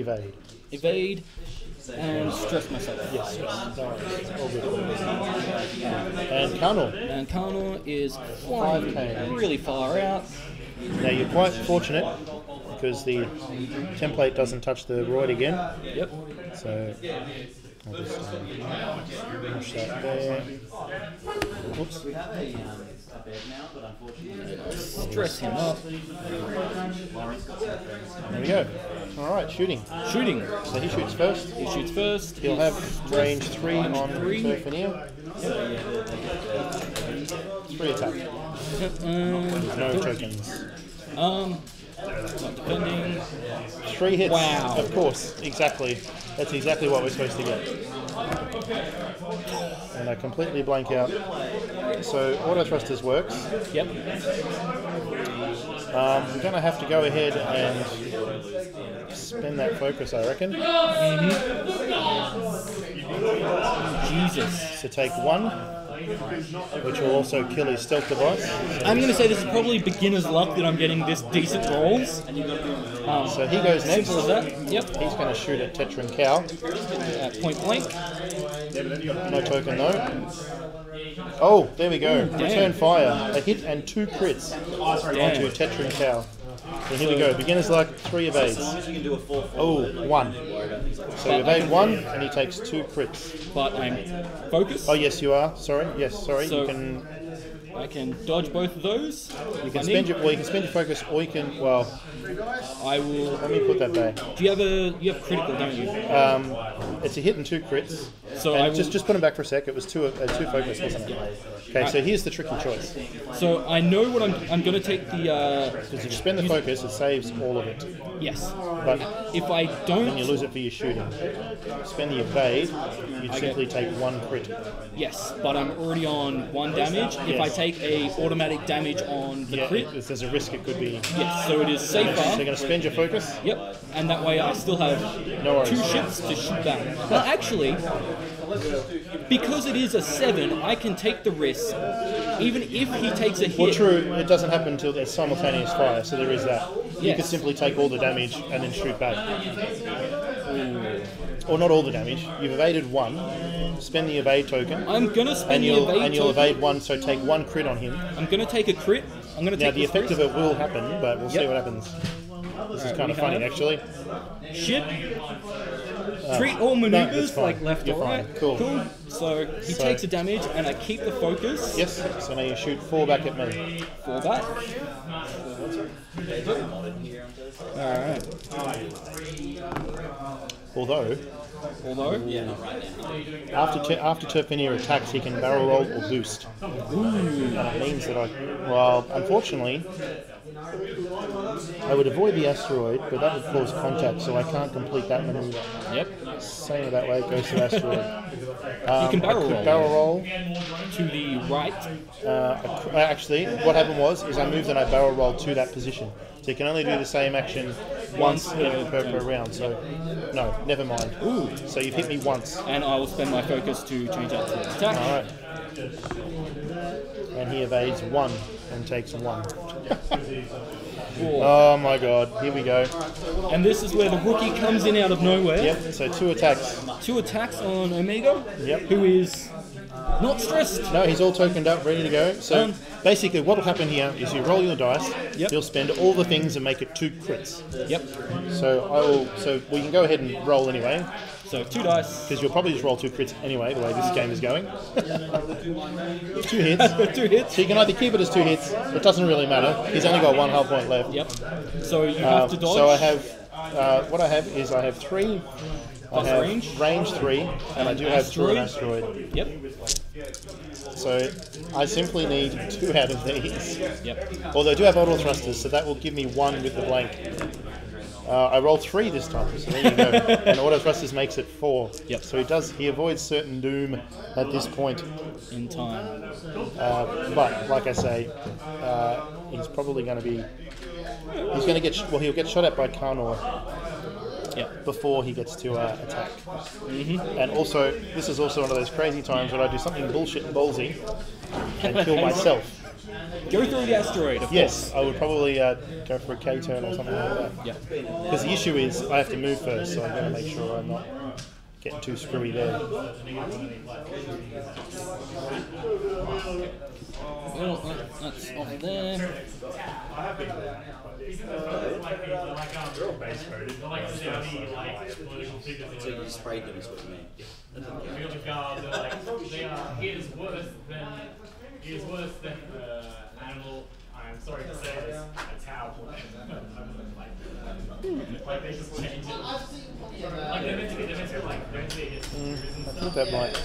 evade and stress myself. Yes. No worries. All good. And Carnal. And Carnal is flying 5K. really far out. Now you're quite fortunate because the template doesn't touch the roid again. Yep. So I'll just push that there. Whoops. Stress him up. There we go. Alright, shooting. Shooting. So he shoots first. He shoots first. He'll have range 3 on 3. Surfinier. 3 attack. No tokens. Not defending. 3 hits. Wow. Of course, exactly. That's exactly what we're supposed to get. And I completely blank out. So auto thrusters works. Yep. I'm going to have to go ahead and spend that focus, I reckon. Jesus. So take 1, which will also kill his stealth device. I'm going to say this is probably beginner's luck that I'm getting this decent rolls. So he goes next. Simple as that. Yep. He's going to shoot at Tetra and Cow. Point blank. No token though. Oh, there we go. Return fire. A hit and 2 crits onto a Tetra and Cow. And here we go. Beginner's luck, 3 evades. Oh, 1. So you evade 1 and he takes 2 crits. But I'm focused. Oh yes, you are. Sorry. Yes, sorry. So you can. I can dodge both of those. You can spend your. Well, you can spend your focus, or you can. Well, I will. Let me put that back. Do you have you have critical, don't you? It's a hit and 2 crits. So and I will, just put them back for a sec. It was 2 focus, wasn't it? Okay, so here's the tricky choice. So I know what I'm going to take the. Because if you spend the focus, it saves all of it. Yes. But if I don't, then you lose it for your shooting. Spend the evade, you simply take 1 crit. Yes, but I'm already on 1 damage. If I take a automatic damage on the crit, there's a risk it could be. Yes, so it is safer. So you're going to spend your focus. Yep, and that way I still have 2 ships to shoot back. Well, actually, because it is a 7, I can take the risk, even if he takes a hit. Well, true, it doesn't happen until there's simultaneous fire, so there is that. You could simply take all the damage and then shoot back. Or not all the damage. You've evaded 1. Spend the evade token. I'm gonna spend the evade token. And you'll evade 1, so take 1 crit on him. I'm gonna take a crit. I'm gonna take the effect of it will happen, but we'll see what happens. This is kind of funny, actually. Shit. Treat all maneuvers like left or right. Cool. So he takes a damage, and I keep the focus. Yes. So now you shoot 4 back at me. 4 back. Alright. Although, after after Turpinier attacks, he can barrel roll or boost. And it means that unfortunately, I would avoid the asteroid, but that would cause contact, so I can't complete that maneuver. Yep. Saying it that way, it goes to asteroid. You can barrel roll. Barrel roll to the right. Actually, what happened was I moved and I barrel rolled to that position. So you can only do the same action once per round. So no, never mind. Ooh. So you've hit me once. And I will spend my focus to change that to attack. All right. And he evades 1 and takes 1. Oh my god, here we go. And this is where the rookie comes in out of nowhere. Yep, so 2 attacks. 2 attacks on Omega. Yep. Who is not stressed. No, he's all tokened up, ready to go. So basically what will happen here is you roll your dice, you'll spend all the things and make it 2 crits. Yep. So we can go ahead and roll anyway. So 2 dice. Because you'll probably just roll 2 crits anyway, the way this game is going. 2 hits. 2 hits. So you can either keep it as 2 hits, it doesn't really matter. He's only got 1 health point left. Yep. So you have to dodge. So I have, what I have is I have 3. I have range 3, and I do have 2 an asteroid. Yep. So I simply need 2 out of these. Yep. Although I do have auto thrusters, so that will give me 1 with the blank. I rolled 3 this time, so there you go. And auto thrusters makes it 4. Yep. So he avoids certain doom at this point in time. But like I say, he's probably going to be. He's going to get. Well, he'll get shot at by Karnor. Before he gets to attack. And also, this is also one of those crazy times when I do something bullshit and ballsy and kill myself. Go through the asteroid, of course. I would probably go for a K turn or something like that. Yeah. Because the issue is I have to move first, so I'm going to make sure I'm not getting too screwy there. Well, that's off there. So you sprayed them is what you mean? He is worse than animal. I'm sorry to say this. A towel. Like they just change it. Like they're meant to be I think that might.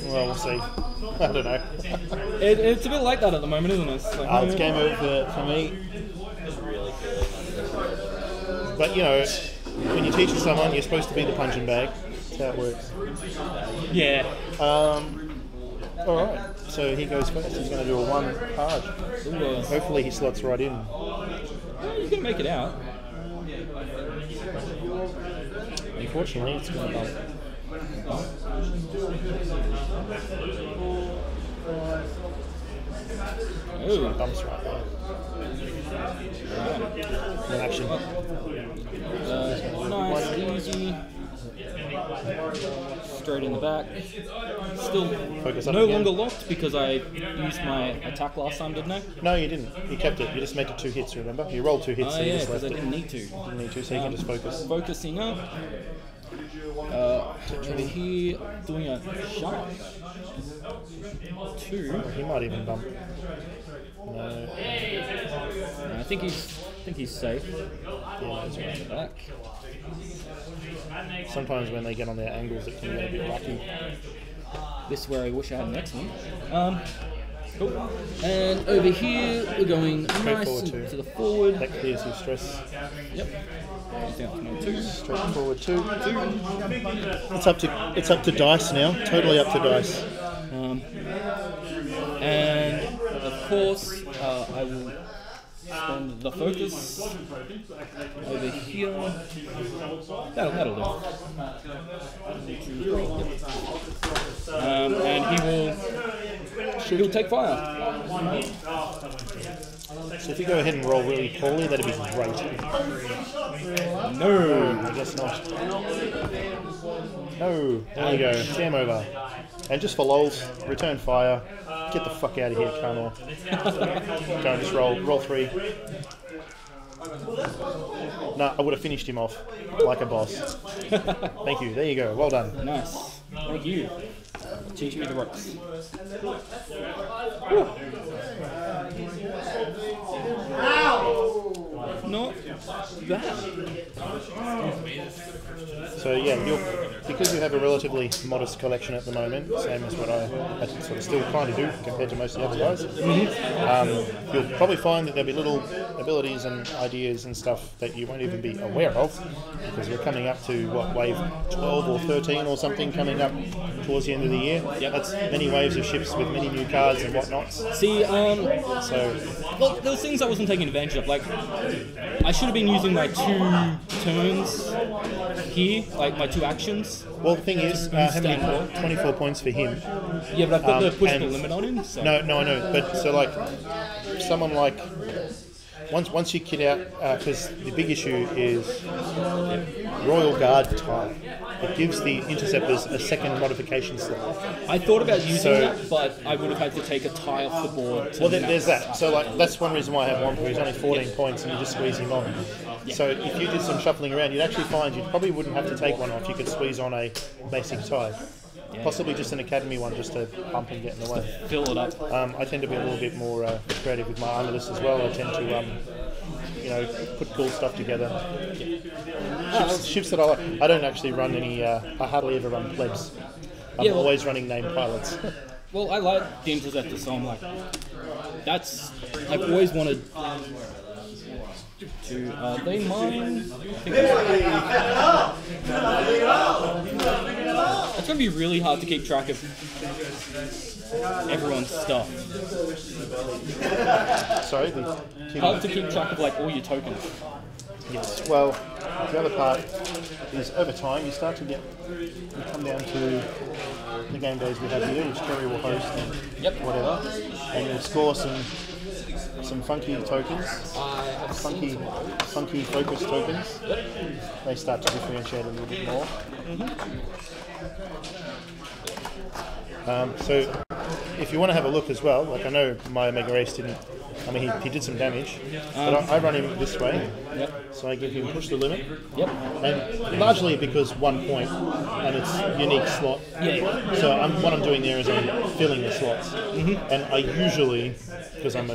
Well, we'll see. I don't know. It's a bit like that at the moment, isn't it? It's game over for me. But you know, when you're teaching someone, you're supposed to be the punching bag. That's how it works. Yeah. Alright, so he goes first. He's going to do a 1 hard. Hopefully he slots right in. You can make it out. Unfortunately, it's going to bump. Ooh. Bumps right there. No action. Nice, easy. Straight in the back. Still Focus up no again. longer locked because I used my attack last time, didn't I? No, you didn't. You kept it. You just made it 2 hits, remember? You rolled 2 hits, Oh so you yeah, just because left I it. didn't need to. Didn't need to, so you can just focus. Focusing up. Over here, doing a shot. 2. He might even bump. No. I think he's safe. Yeah, that's right. Back. Sometimes when they get on their angles, it can get a bit wacky. This is where I wish I had an X Wing. Cool. And over here, we're going nice forward to 2. the forward. That clears his stress. Yep. Straight forward 2. It's up to dice now. Totally up to dice. And of course, I will spend the focus over here. That'll do. 1, 2, 3. And he'll take fire. So if you go ahead and roll really poorly, that'd be great. No, I guess not. No, there you go. Jam over. And just for lols, return fire. Get the fuck out of here, Carnor. Go and just roll 3. Nah, I would have finished him off like a boss. Thank you. There you go. Well done. Nice. Thank you. Teach me the ropes. Not bad. So yeah, because you have a relatively modest collection at the moment, same as what I sort of still kind of do compared to most of the other guys, you'll probably find that there'll be little abilities and ideas and stuff that you won't even be aware of, because we're coming up to what, wave 12 or 13 or something coming up towards the end of the year. Yep. That's many waves of ships with many new cards and whatnot. See, So well, there was things I wasn't taking advantage of. Like, I should have been using my 2 turns here, like my 2 actions. well, the thing is, how many 24 points for him. Yeah, but I've got the push the and- limit on him. So. No, I know, but so like someone like once you kit out, because the big issue is Royal Guard tie. It gives the interceptors a second modification slot. I thought about using So- that, but I would have had to take a tie off the board. To Well, then there's that. So like that's one reason why I have Wampa. He's only 14 points, and you just squeeze him on. So if you did some shuffling around, you'd actually find you probably wouldn't have to take one off. You could squeeze on a basic tie. Possibly just an academy one, just to bump and get in the way. Fill it up. I tend to be a little bit more creative with my armor list as well. I tend to, put cool stuff together. Ships that I like. I don't actually run any. I hardly ever run plebs. I'm always running named pilots. Well, I like the interceptor, so I'm like, I've always wanted to. They mine. It's gonna be really hard to keep track of everyone's stuff. Sorry, Hard to keep track of like all your tokens. Yes. Well, the other part is over time you start to you come down to the game days we have here, which Terry will host and whatever, and you'll score some funky tokens, funky focus tokens. They start to differentiate a little bit more. So if you want to have a look as well, like I know my Omega Race didn't, I mean he did some damage, but I run him this way, so I give him push the limit, and largely because 1 point, and it's unique slot, so what I'm doing there is I'm filling the slots, and I usually, because I'm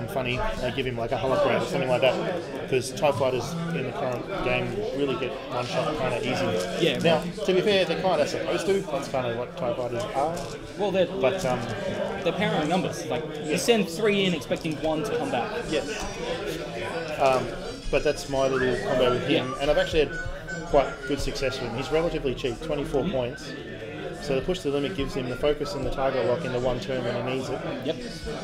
funny, I give him like a hologram or something like that, because TIE fighters in the current game really get one shot kind of easy. Now, to be fair, they're kind of supposed to. That's kind of what TIE fighters are. Well, they're powering numbers. Like you send 3 in, expecting 1 to come back. but that's my little combo with him, and I've actually had quite good success with him. He's relatively cheap, 24 points. So the push to the limit gives him the focus and the target lock in the one turn when he needs it. Yep.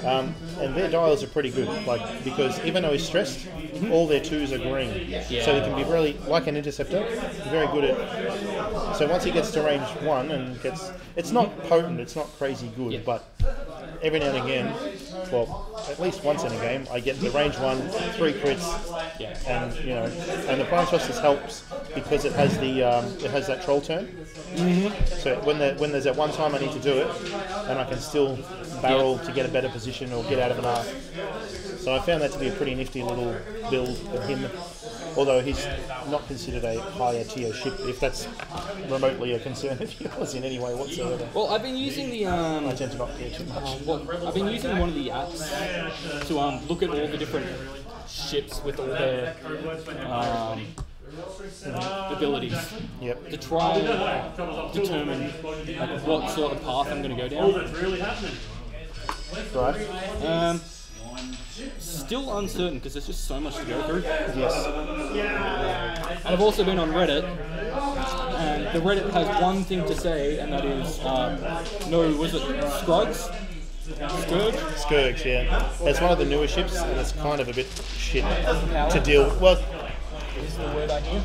And their dials are pretty good, like because even though he's stressed, all their 2s are green. So he can be really, like an interceptor, very good at. So once he gets to range 1 and gets, it's not potent, it's not crazy good, but every now and again, well, at least once in a game, I get to range 1, 3 crits, and you know, and the Prime Thrusters helps because it has the it has that troll turn. So when there's that one time I need to do it, and I can still barrel to get a better position or get out of an arc. So I found that to be a pretty nifty little build of him. Although he's not considered a higher tier ship, if that's remotely a concern if he was in any way whatsoever. Well, I've been using the I tend to not care too much. I've been using one of the apps to look at all the different ships with all their abilities. Yep. To try and determine like, what sort of path I'm going to go down. Right. Still uncertain because there's just so much to go through. Yes. And I've also been on Reddit, and the Reddit has one thing to say, and that is, was it Scrugs? Scourge, yeah. It's one of the newer ships, and it's kind of a bit shit to deal with. Well, is the word I hear.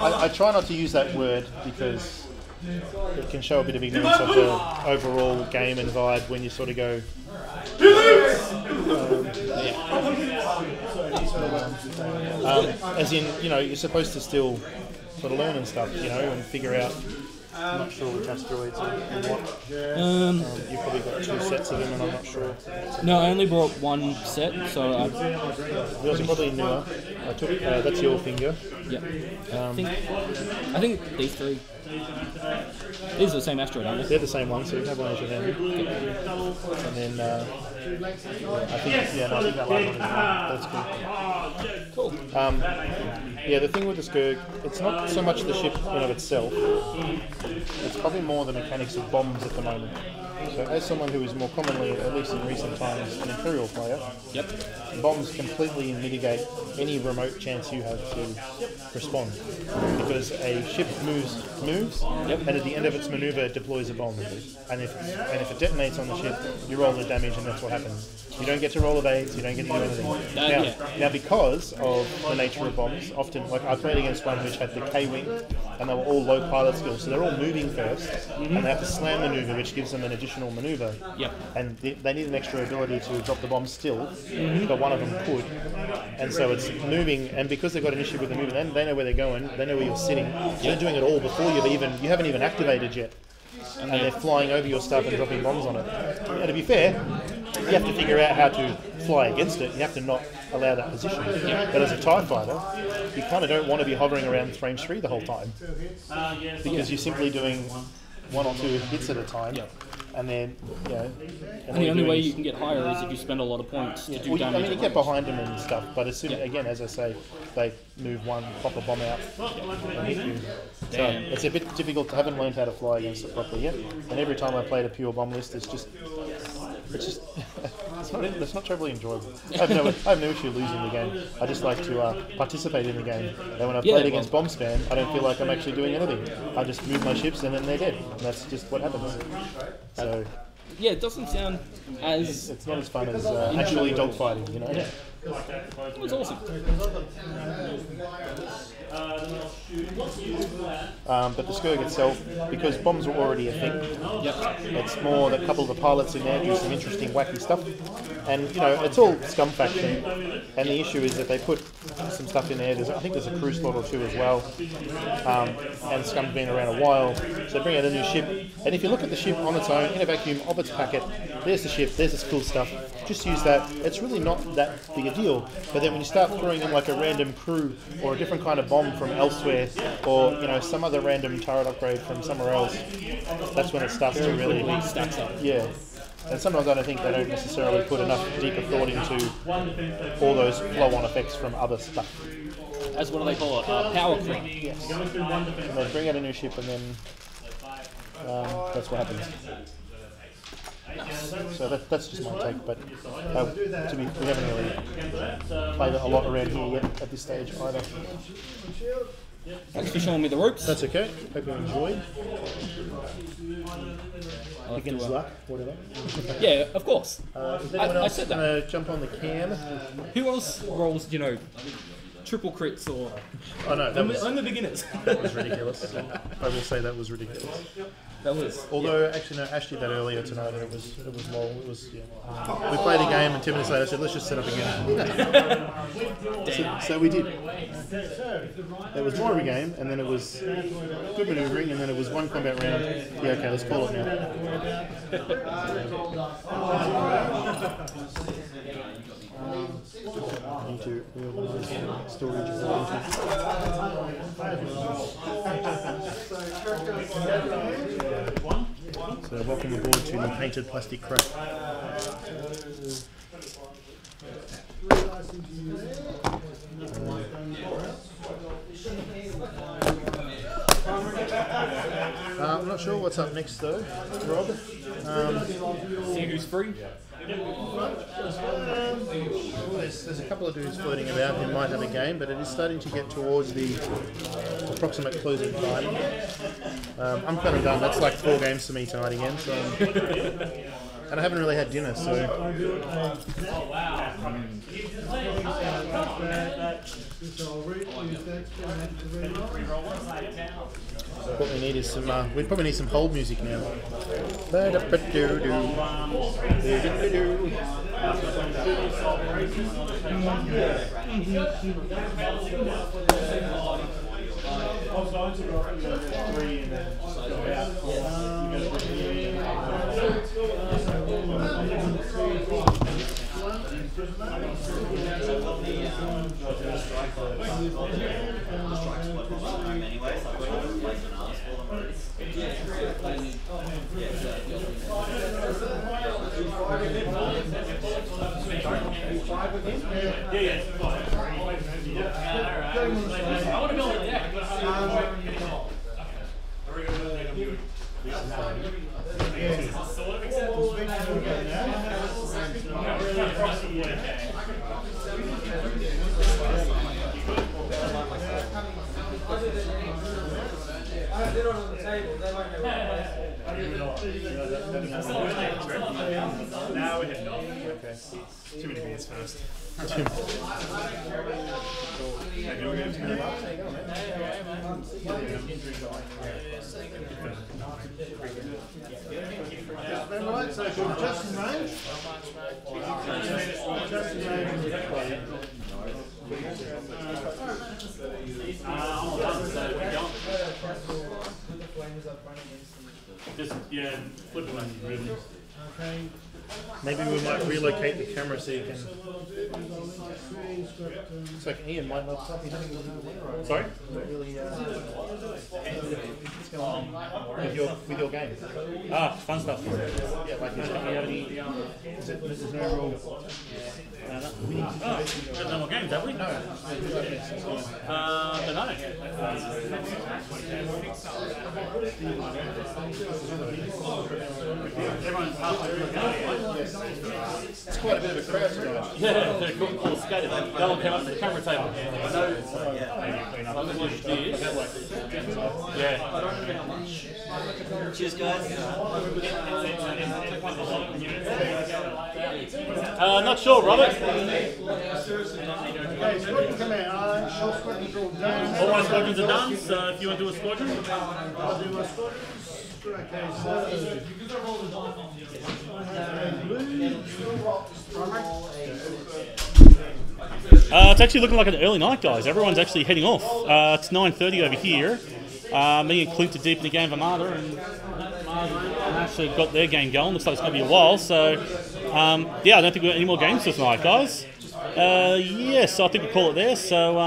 I try not to use that word because it can show a bit of ignorance of the overall game and vibe when you sort of go. As in, you know, you're supposed to still sort of learn and stuff, you know, and figure out. I'm not sure which asteroids and what. You've probably got 2 sets of them, and I'm not sure. No, I only brought 1 set, so yours are probably newer. I took that's your finger. Yeah. I think these 3. These are the same asteroid, aren't they? They're the same ones, so you have one as your hand. And then I think that last one is cool. Yeah, the thing with the Scourge, it's not so much the ship in of itself. It's probably more the mechanics of bombs at the moment. So as someone who is more commonly, at least in recent times, an Imperial player, bombs completely mitigate any remote chance you have to respond. Because a ship moves, and at the end of its maneuver it deploys a bomb. And if it detonates on the ship, you roll the damage and that's what happens. You don't get to roll evades, you don't get to do anything. Now because of the nature of bombs, often, like I played against one which had the K Wing, and they were all low pilot skills, so they're all moving first, and they have to slam maneuver, which gives them an additional maneuver. And they need an extra ability to drop the bomb still, but one of them could. And so it's moving, and because they've got an issue with the movement, they know where they're going, they know where you're sitting, so they're doing it all before you haven't even activated yet. And they're flying over your stuff and dropping bombs on it. Now, to be fair, you have to figure out how to fly against it. You have to not allow that position. But as a TIE fighter, you kind of don't want to be hovering around range 3 the whole time. Because you're simply doing 1 or 2 hits at a time. And then, you know... And the only way you can get higher is if you spend a lot of points to do damage. I mean, you get behind them and stuff, but as soon, again, as I say, they move 1, pop a bomb out, and hit you. So it's a bit difficult. I haven't learned how to fly against it properly yet. And every time I played a pure bomb list, it's just it's not terribly enjoyable. I have no issue losing the game. I just like to participate in the game. And when I played against bomb spam, I don't feel like I'm actually doing anything. I just move my ships and then they're dead. And that's just what happens. So yeah, it doesn't sound as... It's not as fun as actually dogfighting, you know? Yeah. It was awesome. But the Scourge itself, because bombs were already a thing, it's more that a couple of the pilots in there do some interesting wacky stuff. And, you know, it's all Scum faction, and the issue is that they put some stuff in there. I think there's a crew slot or 2 as well, and Scum's been around a while, so they bring out a new ship. And if you look at the ship on its own, in a vacuum of its packet, there's the ship, there's this cool stuff, just use that. It's really not that big a deal. But then when you start throwing in like a random crew or a different kind of bomb from elsewhere, or you know, some other random turret upgrade from somewhere else, that's when it starts to really stacks up. Yeah. And sometimes I don't think they don't necessarily put enough deeper thought into all those flow-on effects from other stuff. That's what do they call it? Power creep. Yes. And they bring out a new ship and then that's what happens. So that's just my take. But we haven't really played it a lot around here yet at this stage either. Thanks for showing me the ropes. That's okay. Hope you enjoyed. Beginner's luck, whatever. Yeah, of course. Is anyone else said that. going to jump on the cam? Who else rolls, you know, triple crits or... Oh no, only beginners. that was ridiculous. I will say that was ridiculous. That was... Although, actually no, Ash did that earlier tonight and it was lol. It was, yeah. We played a game and 10 minutes later I said, let's just set up again. so we did. There was more of a game and then it was good manoeuvring and then it was one combat round. Yeah, okay, let's call it now. I need to reorganize storage of So welcome aboard to the painted plastic crate. I'm not sure what's up next though, Rob. See who's free? There's a couple of dudes floating about who might have a game, but it is starting to get towards the approximate closing time. I'm kind of done. That's like 4 games for me tonight again. So, and I haven't really had dinner, so. What we need is some. We probably need some hold music now. Now we're heading off. Okay. Too many beers first. Maybe we'll get to Right, so just in range. Just in range. Just, yeah, flip it when really. Okay. Maybe we might relocate the camera so you can. It's like Ian might not stop. He doesn't even know where. Sorry? Really, with your game. Ah, fun stuff. Yeah, like you have any. There's no rule. We have no more games, have we? No. Don't know. Everyone's halfway through a game. It's quite a bit of a crowd tonight. Yeah, they're all scattered. They all came up to the camera table. Yeah. Cheers, guys. Not sure, Robert. All my squadrons are done, so if you want to do a squadron. I'll do my squadrons. Okay, so it's actually looking like an early night, guys. Everyone's actually heading off. It's 9:30 over here. Me and Clint are deep in the game of Armada, and actually got their game going. Looks like it's going to be a while. So, yeah, I don't think we've got any more games for tonight, guys. Yes, so I think we'll call it there. So,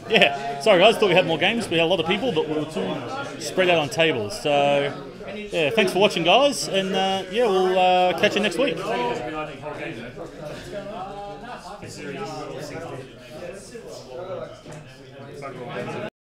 yeah, sorry guys, thought we had more games. We had a lot of people, but we were too spread out on tables. So, yeah, thanks for watching, guys, and yeah, we'll catch you next week. It's